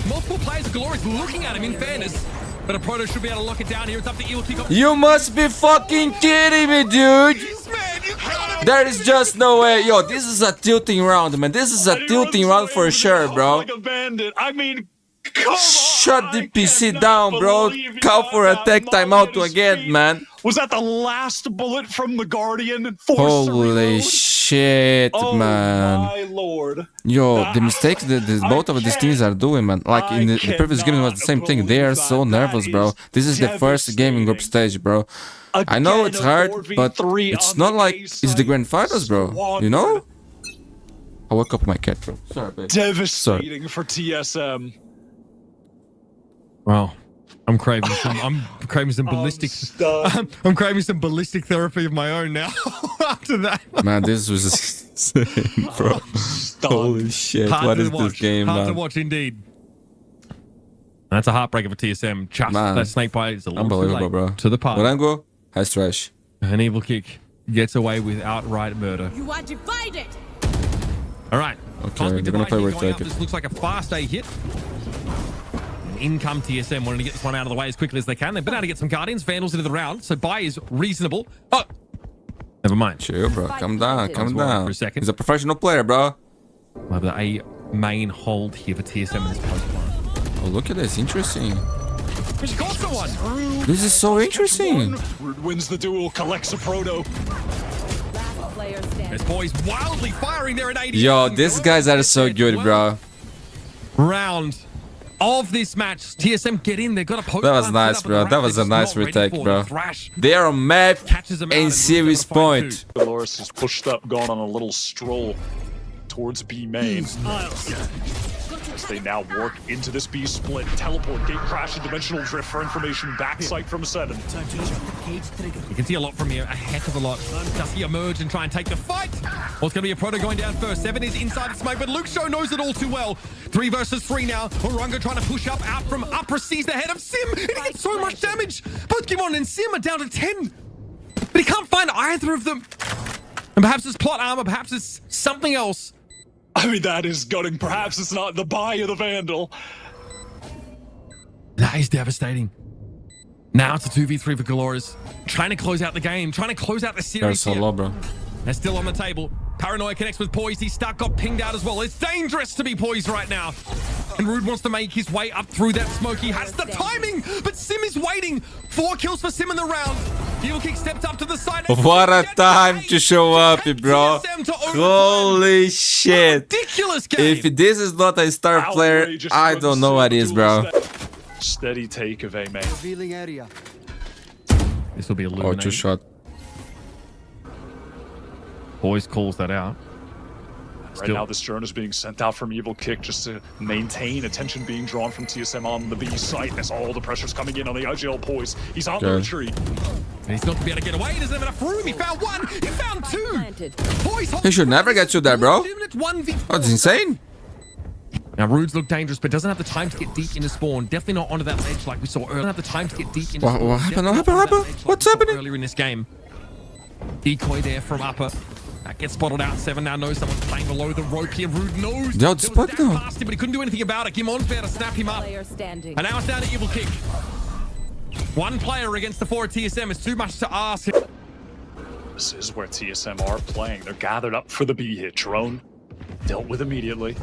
Multiple players of Galorys looking at him, in fairness. But a Proto should be able to lock it down here. It's up to Evil Kick. You must be fucking kidding me, dude. Man, you gotta be There is just no way. Yo, this is a tilting round, man. This is a tilting round for sure, bro. Like a bandit. I mean, come on. Shut the I PC cannot down, bro. believe he Call got for a that tech moment timeout on his again, feet. man. Was that the last bullet from the Guardian? Forced to Holy reload? shit, Oh man. my lord. Yo, the mistakes that both of these teams are doing, man. Like in the previous game, it was the same thing. They are so nervous, bro. This is the first game in group stage, bro. I know it's hard, but it's not like it's the grand finals, bro. You know? I woke up my cat, bro. Sorry, babe. Devastating for TSM. Well, I'm craving some ballistic. I'm craving some ballistic therapy of my own now. After that, Man, this was insane, bro. Holy shit! hard What to is watch. this game, Hard man? to watch indeed. That's a heartbreaker for TSM. Just Man. that snake bite is a little too Unbelievable, late bro. to the party. Lorengo has trash. An evil kick gets away with outright murder. You are divided. All right. Okay, Cosmic they're gonna Divide play here with going up. Jacob. This looks like a fast A hit. And in come TSM, wanting to get this one out of the way as quickly as they can. They've been able to get some Guardians, Vandals into the round, so buy is reasonable. Oh, never mind. Chill, bro. Calm down. Calm worried down. for a second. He's a professional player, bro. We'll have a main hold here for TSM in this post line. Oh, look at this. Interesting. She got someone. This is so interesting. Rude wins the duel, collects a proto. Last player standing. This boy's wildly firing there at 80. Yo, these guys are so good, bro. Round of this match. TSM get in. They've got a post. That was line nice, set up bro. in the That round. was They're a just nice not ready retake, for it. bro. Thrash They are on map catches them out and and series moves them to fight point. Galorys has pushed up, gone on a little stroll towards B main. As they now work into this B split. Teleport, gate crash, and dimensional drift for information. Backside from 7. Time to jump. Cage trigger. You can see a lot from here, a heck of a lot. Does he emerge and try and take the fight? Well, it's going to be a proto going down first. 7 is inside the smoke, but Luke Show knows it all too well. 3 versus 3 now. Orunga trying to push up, out from upper sees the head of Sim. And he gets so much damage. Both Gimon and Sim are down to 10. But he can't find either of them. And perhaps it's plot armor, perhaps it's something else. I mean, that is gutting. Perhaps it's not the buy of the Vandal. That is devastating. Now it's a 2v3 for Galorys. Trying to close out the game, trying to close out the They're series so here. low, bro. They're still on the table. Paranoia connects with Poise. He's stuck, got pinged out as well. It's dangerous to be Poised right now. And Rude wants to make his way up through that smoke. He has the timing, but Sim is waiting. 4 kills for Sim in the round. Evil Kick steps up to the side. What a time to show up, bro. Holy shit. Ridiculous game. If this is not a star player, Outrageous I from don't know what is, bro. Steady take of A main. Revealing area. This will be Oh, illuminating. 2 shot. Poise calls that out. Right now, this drone is being sent out from Evil Kick just to maintain attention being drawn from TSM on the B site as all the pressure's coming in on the IGL Poise. He's on the Good. retreat. And he's not going to be able to get away. He doesn't have enough room. He found 1. He found 2. Planted. Poise He should never get to that, bro. 1v4. That's insane. Now, Rudes look dangerous, but doesn't have the time to get deep into spawn. Definitely not onto that ledge like we saw earlier. Doesn't have the time to get deep into What spawn. happened? Definitely What not onto happened? that ledge like What's we saw happening? Earlier in this game. Decoy there from upper. That gets spotted out. 7 now knows someone's playing below the rope here. Rude knows. They're out spot now. Past him, but he couldn't do anything about it. Gimon's there to snap him up. Player standing. And now it's down to Evil Kick. 1 player against the 4 at TSM is too much to ask. This is where TSM are playing. They're gathered up for the B hit. Drone dealt with immediately.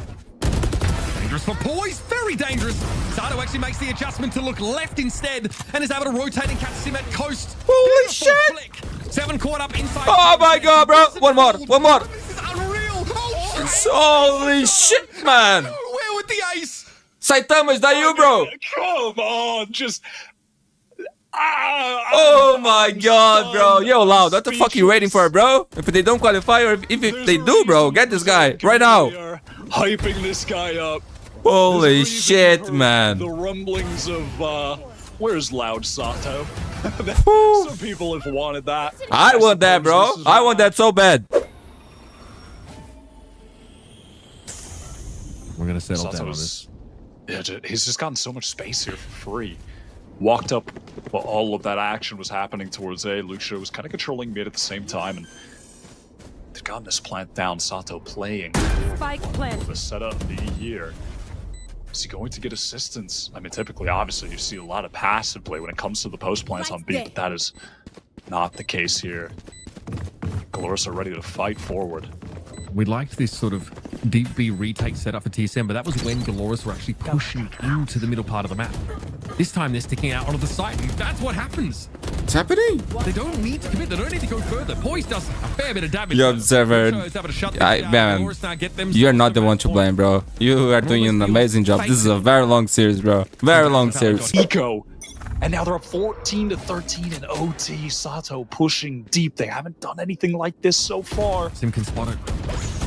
Dangerous for Poise, very dangerous. Sato actually makes the adjustment to look left instead and is able to rotate and catch him at coast. Holy Beautiful shit! flick. 7 caught up inside. Oh my god, bro. One more. One more. This is unreal. Oh, shit. Holy shit, man. Where with the ace? Saitama, is that you, bro? Come on, just... Oh my god, bro. Yo, Loud, what the fuck are you waiting for, bro? If they don't qualify or if they do, bro, get this guy right now. Hyping this guy up. Holy There's a reason shit, you heard man. The rumblings of, where's Loud Sato? Whew. Some people have wanted that. I want that, bro. Suppose this is I want that so bad. We're going to settle down on Sato's, this. yeah, he's just gotten so much space here for free. Walked up while all of that action was happening towards A. Lucio was kind of controlling mid at the same time, and they've gotten this plant down. Sato playing Spike planted. the setup B here. Is he going to get assistance? I mean, typically, obviously, you see a lot of passive play when it comes to the post plants on B, but that is not the case here. Galorys are ready to fight forward. We liked this sort of deep B retake setup for TSM, but that was when Galorys were actually pushing into the middle part of the map. This time they're sticking out onto the side, and that's what happens. What's happening? They don't need to commit. They don't need to go further. Poise does a fair bit of damage. Yo, Observer, So it's able to shut this I- down. man, Galorys now get them You're not the one to blame, bro. You are doing an amazing job. This is a very long series, bro. Very long series. Eco. And now they're up 14 to 13 in OT. Sato pushing deep. They haven't done anything like this so far. Sim can spot it.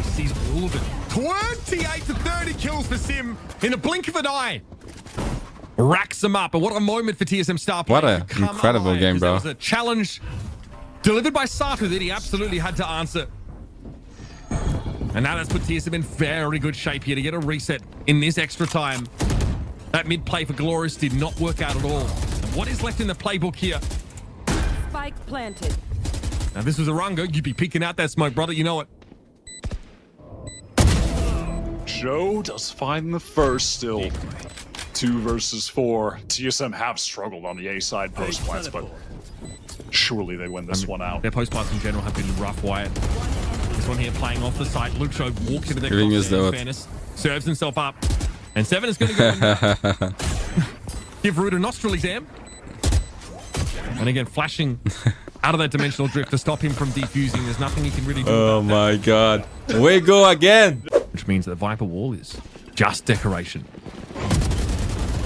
Sees all of it. 28 to 30 kills for Sim in a blink of an eye. Racks them up. And what a moment for TSM star What players an to come incredible alive, game, 'cause bro. That was a challenge delivered by Sato that he absolutely had to answer. And now that's put TSM in very good shape here to get a reset in this extra time. That mid play for Galorys did not work out at all. And what is left in the playbook here? Spike planted. Now, this was a Rungo. You'd be peeking out that smoke, brother. You know it. Joe does find the first still. 2 versus 4. TSM have struggled on the A side post plants, but surely they win this one out. Their post plants in general have been rough, Wyatt. This one here playing off the side. Luke Show walks into their Giving us crosshair, in the- fairness, serves himself up. And 7 is going to go and give Rude a nostril exam. And again, flashing out of that dimensional drift to stop him from defusing. There's nothing he can really do Oh about my god. We go again. that. Which means that the Viper wall is just decoration.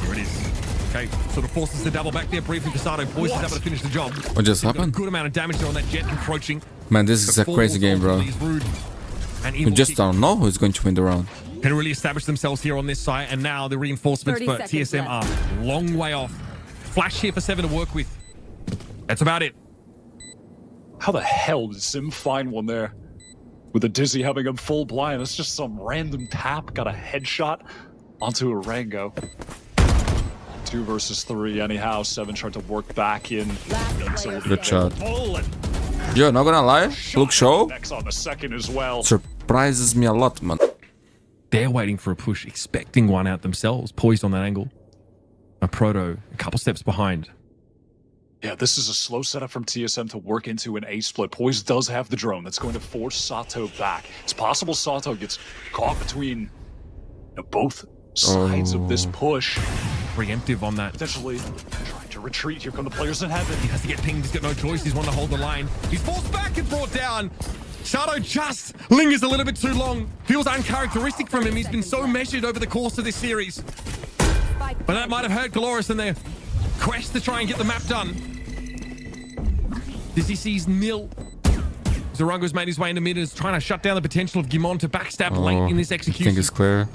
Here it is. Okay, sort of forces the double back there briefly for Sato. Boys is able to finish the job. What just Got a happened? good amount of damage there on that jet encroaching. Man, this is a Four crazy game, bro. ultimately is Rude and We Evil just Kick don't know who's going to win the round. can really establish themselves here on this site, and now the reinforcements 30 for seconds TSM left. are a long way off. Flash here for 7 to work with. That's about it. How the hell did Sim find one there? With a Dizzy having him full blind, it's just some random tap, got a headshot onto a Rango. 2 versus 3 anyhow. 7 tried to work back in. until the Good shot. full, and Yo, not gonna lie, Luke Show next on the second as well. surprises me a lot, man. They're waiting for a push, expecting one out themselves, poised on that angle. A Proto, a couple steps behind. Yeah, this is a slow setup from TSM to work into an A split. Poise does have the drone that's going to force Sato back. It's possible Sato gets caught between both sides of this push. Preemptive on that. Potentially trying to retreat. Here come the players in heaven. He has to get pinged. He's got no choice. He's one to hold the line. He's forced back and brought down. Sato just lingers a little bit too long. Feels uncharacteristic from him. He's been so measured over the course of this series. Spike But that might have hurt Galorys in their quest to try and get the map done. Dizzy sees nil. Zorango's made his way into mid and is trying to shut down the potential of Gimon to backstab late in this I think execution. it's clear.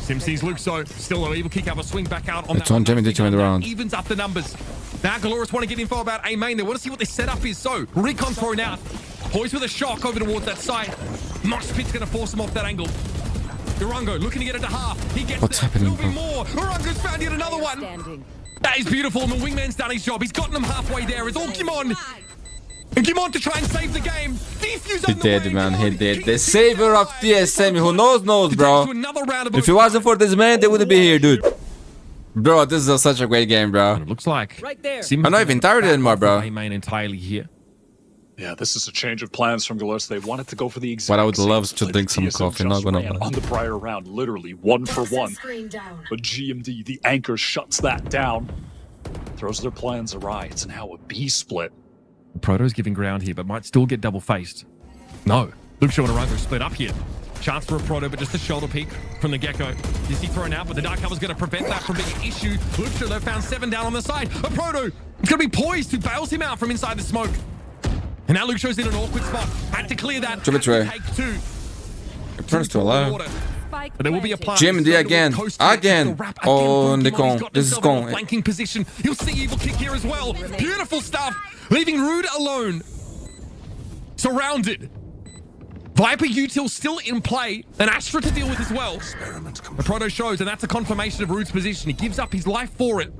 Sim sees Luke, so still an evil kick up, a swing back out on It's that on one. Jimmy Ditch in the round. Evens up the numbers. Now Galorys want to get info about A main. They want to see what their setup is. So recon thrown out. Poised with a shock over towards that side. Mosh Pit's going to force him off that angle. Durango looking to get it to half. He gets What's there. happening, There'll be bro? more. Durango's found yet another one. standing. That is beautiful, and the wingman's done his job. He's gotten them halfway there. It's all Gimon. And Gimon to try and save the game. Defuse He on the did, way. man. He Gimon did. keeps The it savior of alive. TSM. Who knows, To bro. another round of If it wasn't for this man, they wouldn't be here, dude. Bro, this is such a great game, bro. It looks like Right there. Sim I'm not even tired anymore, bro. A main entirely here. Yeah, this is a change of plans from Galorys. They wanted to go for the exact But I would same love to split drink some TSM coffee, just not gonna ran lie. on the prior round, literally 1 for 1. But GMD, the anchor, shuts that down. Throws their plans awry. It's now a B split. Proto's giving ground here, but might still get double-faced. No. Luke Shaw and Arango split up here. Chance for a Proto, but just a shoulder peek from the Gecko. Is he thrown out, but the Dark Cover's going to prevent that from being an issue. Luke Shaw, though, found 7 down on the side. A Proto! It's going to be poised, who bails him out from inside the smoke. And now Luke Shaw's in an awkward spot. Had to clear that. Jimmy Had to Trey. take 2. It turns to a lie. Spike But there will be a planted. plan. Jim D again. Again. Oh, from the Gimon. con. He's got This is himself in a con. flanking position. He'll see Evil Kick here as well. Beautiful stuff. Leaving Rude alone. Surrounded. Viper util still in play. An Astra to deal with as well. The Proto shows, and that's a confirmation of Rude's position. He gives up his life for it.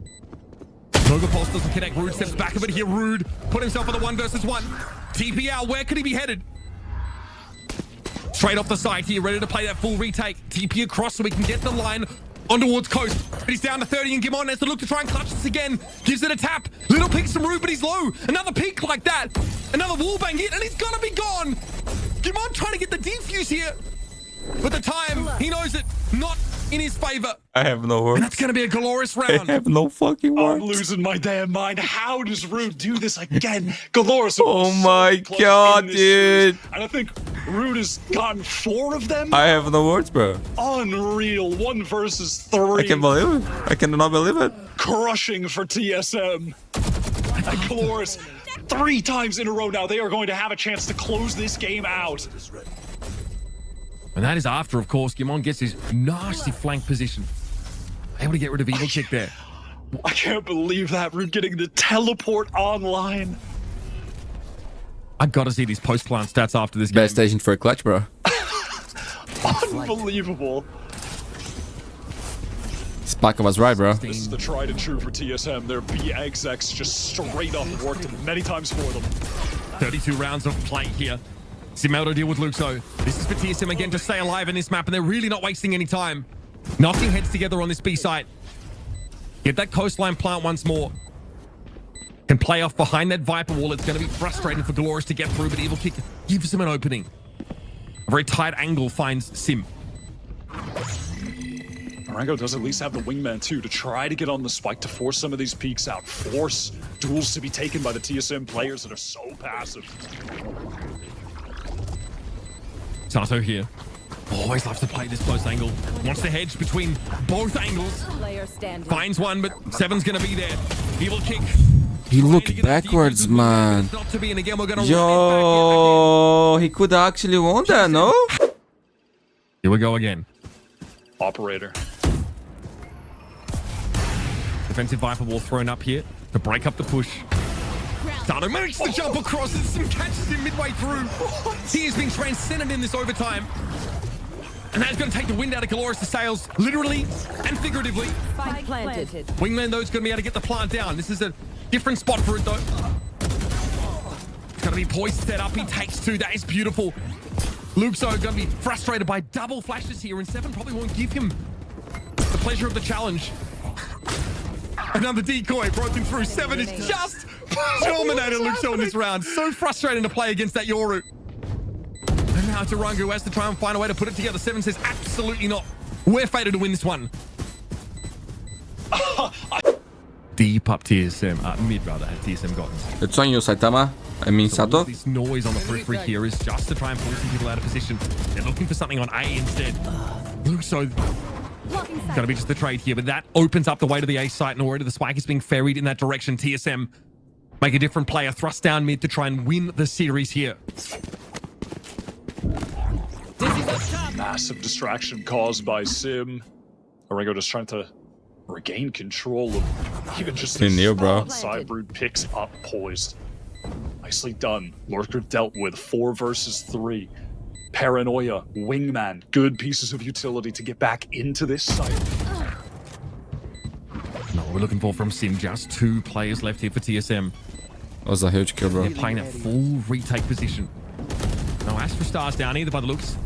Nova Pulse doesn't connect. Rude steps back a bit here. Rude put himself on the 1 versus 1. TP out. Where could he be headed? Straight off the side here, ready to play that full retake. TP across so we can get the line on towards coast. But he's down to 30 and Gimon has to look to try and clutch this again. Gives it a tap. Little peek from Rude, but he's low. Another peek like that. Another wall bang hit, and he's gonna be gone. Gimon trying to get the defuse here. But the time, he knows it, not in his favor. I have no And words. that's gonna be a Galorys I round. have no fucking I'm words. losing my damn mind. How does Rude do this again? Galorys. Oh so my close God, in this series. dude. And I think Rude has gotten 4 of them. I have no words, bro. Unreal. 1 versus 3. I can't believe it. I cannot believe it. Crushing for TSM. And Galorys, 3 times in a row now, they are going to have a chance to close this game out. And that is after, of course, Gimon gets his nasty flank position. Able to get rid of Evil Kick there. I can't believe that. We're getting the teleport online. I gotta see these post-plant stats after this game. Best station for a clutch, bro. Unbelievable. Spike was right, bro. This is the tried and true for TSM. Their BXX just straight up worked many times for them. 32 rounds of play here. Simeldo deal with Luxo. This is for TSM again to stay alive in this map, and they're really not wasting any time. Knocking heads together on this B site. Get that coastline plant once more. Can play off behind that Viper wall. It's going to be frustrating for Galorys to get through, but Evil Kick gives him an opening. A very tight angle finds Sim. Marengo does at least have the wingman too to try to get on the spike to force some of these peaks out, force duels to be taken by the TSM players that are so passive. Sato here. Always loves to play this close angle. Wants to hedge between both angles. Player standing. Finds one, but Seven's going to be there. Evil Kick. He looked backwards, man. Not to be, and again, we're going to Yo, he could actually won that, no? Here we go again. Operator. Defensive Viper wall thrown up here to break up the push. Sato makes the jump across and Sim catches him midway through. He has been transcendent in this overtime. And that's going to take the wind out of Galorys' sails, literally and figuratively. Spike planted. Wingman, though, is going to be able to get the plant down. This is a different spot for it, though. It's going to be poised, set up. He takes two. That is beautiful. Luxo going to be frustrated by double flashes here, and Seven probably won't give him the pleasure of the challenge. Another decoy broken through. Seven is just dominated Luxo in this round. So frustrating to play against that Yoru. And now it's Arangu who has to try and find a way to put it together. Seven says, absolutely not. We're fated to win this one. Deep up TSM, mid rather, had TSM gotten. It's on you, Saitama. I mean, So all Sato. this noise on the periphery here is just to try and pull some people out of position. They're looking for something on A instead. Luxo going to be just the trade here, but that opens up the way to the A site, and already the spike is being ferried in that direction. TSM make a different player, thrust down mid to try and win the series here. Massive distraction caused by Sim. Marengo just trying to regain control of even just Too near, bro. Cybrood picks up poised. Nicely done. Lurker dealt with 4 versus 3. Paranoia, Wingman, good pieces of utility to get back into this site. No, we're looking for from Sim. Just 2 players left here for TSM. That was a huge kill, bro. They're playing at full retake position. No Astra Stars down either by the looks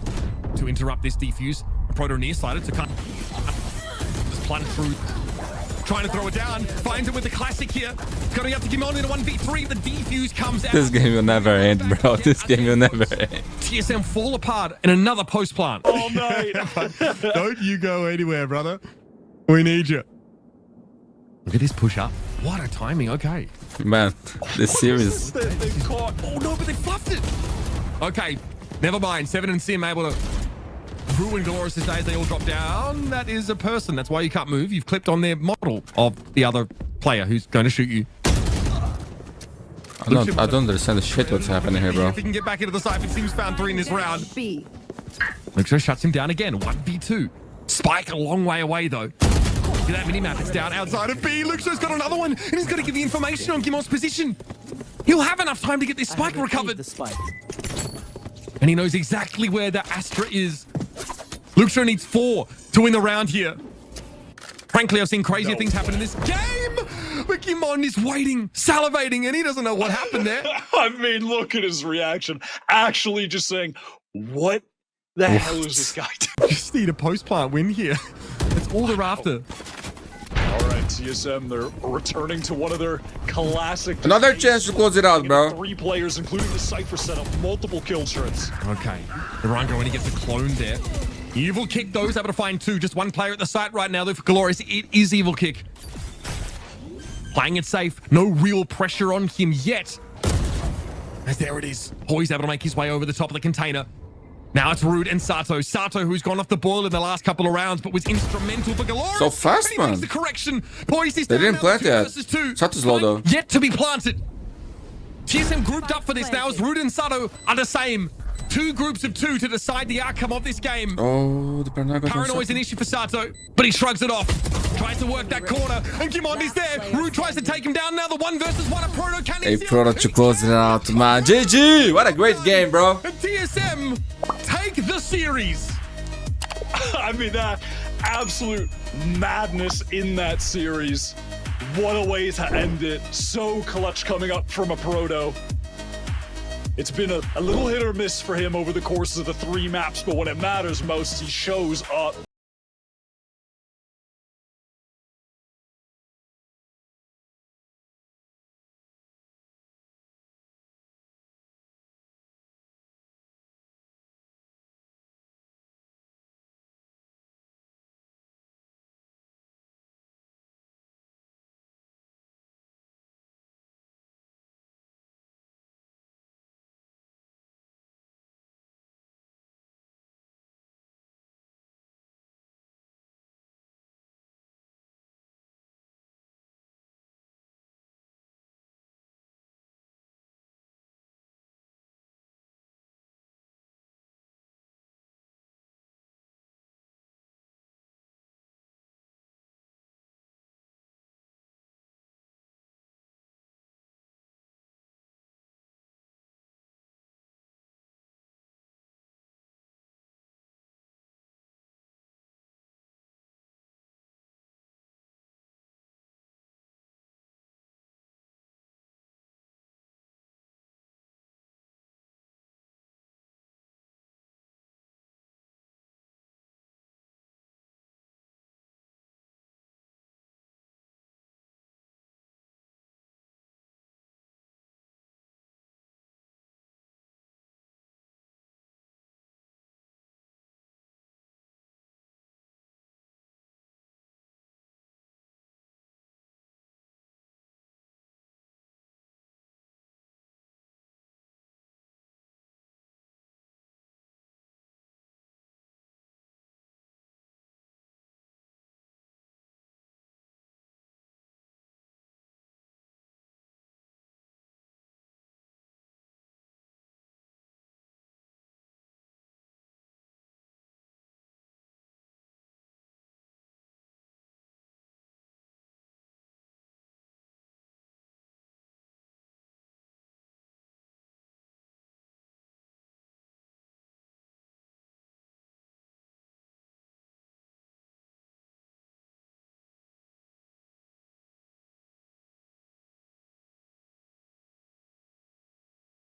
to interrupt this defuse. A Proto nearsighted to cut. Just plunge through. Trying to throw it down. Finds it with the classic here. Going up to Gimon in a 1v3. The defuse comes out. This game will never end, bro. This game will never end. TSM fall apart in another post plant. All night. Don't you go anywhere, brother. We need you. Look at this push up. What a timing. Okay. Man, this series. They caught. Oh no, but they fluffed it. Okay, never mind. Seven and Sim able to ruin Galorys' days. They all drop down. That is a person. That's why you can't move. You've clipped on their model of the other player who's going to shoot you. I don't understand the shit what's happening here, bro. If he can get back into the site, it seems found 3 in this round. B. Luxo shuts him down again. 1v2. Spike a long way away, though. Look at that minimap. It's down outside of B. Luxo's got another one, and he's got to give the information on Gimon's position. He'll have enough time to get this spike recovered. The spike. And he knows exactly where the Astra is. Luxo needs 4 to win the round here. Frankly, I've seen crazier things happen in this game. But Gimon is waiting, salivating, and he doesn't know what happened there. I mean, look at his reaction. Actually just saying, what the hell is this guy doing? Just need a post-plant win here. That's all they're after. All right, TSM, they're returning to one of their classic... Another chance to close it out, bro. 3 players, including the Cypher setup, multiple kill threats. Okay. Arangu when he gets a clone there. Evil Kick, though, is able to find 2. Just 1 player at the site right now, though, for Galorys. It is Evil Kick. Playing it safe. No real pressure on him yet. As there it is. He's able to make his way over the top of the container. Now it's Rude and Sato. Sato, who's gone off the boil in the last couple of rounds, but was instrumental for Galorys. So fast, and he man. makes the correction. Poised is They down didn't now, plant 2 yet. versus 2. Sato's low, though. Yet to be planted. TSM grouped up for this now as Rude and Sato are the same. 2 groups of 2 to decide the outcome of this game. Oh, the Paranoia is an issue for Sato, but he shrugs it off. Tries to work that corner, and Gimondi's there. Rude tries to take him down. Now the 1 versus 1. A Proto can Hey, Proto to close it out, man. GG! What a great game, bro. And TSM take the series. I mean, that absolute madness in that series. What a way to end it. So clutch coming up from a Proto. It's been a little hit or miss for him over the course of the 3 maps, but when it matters most, he shows up.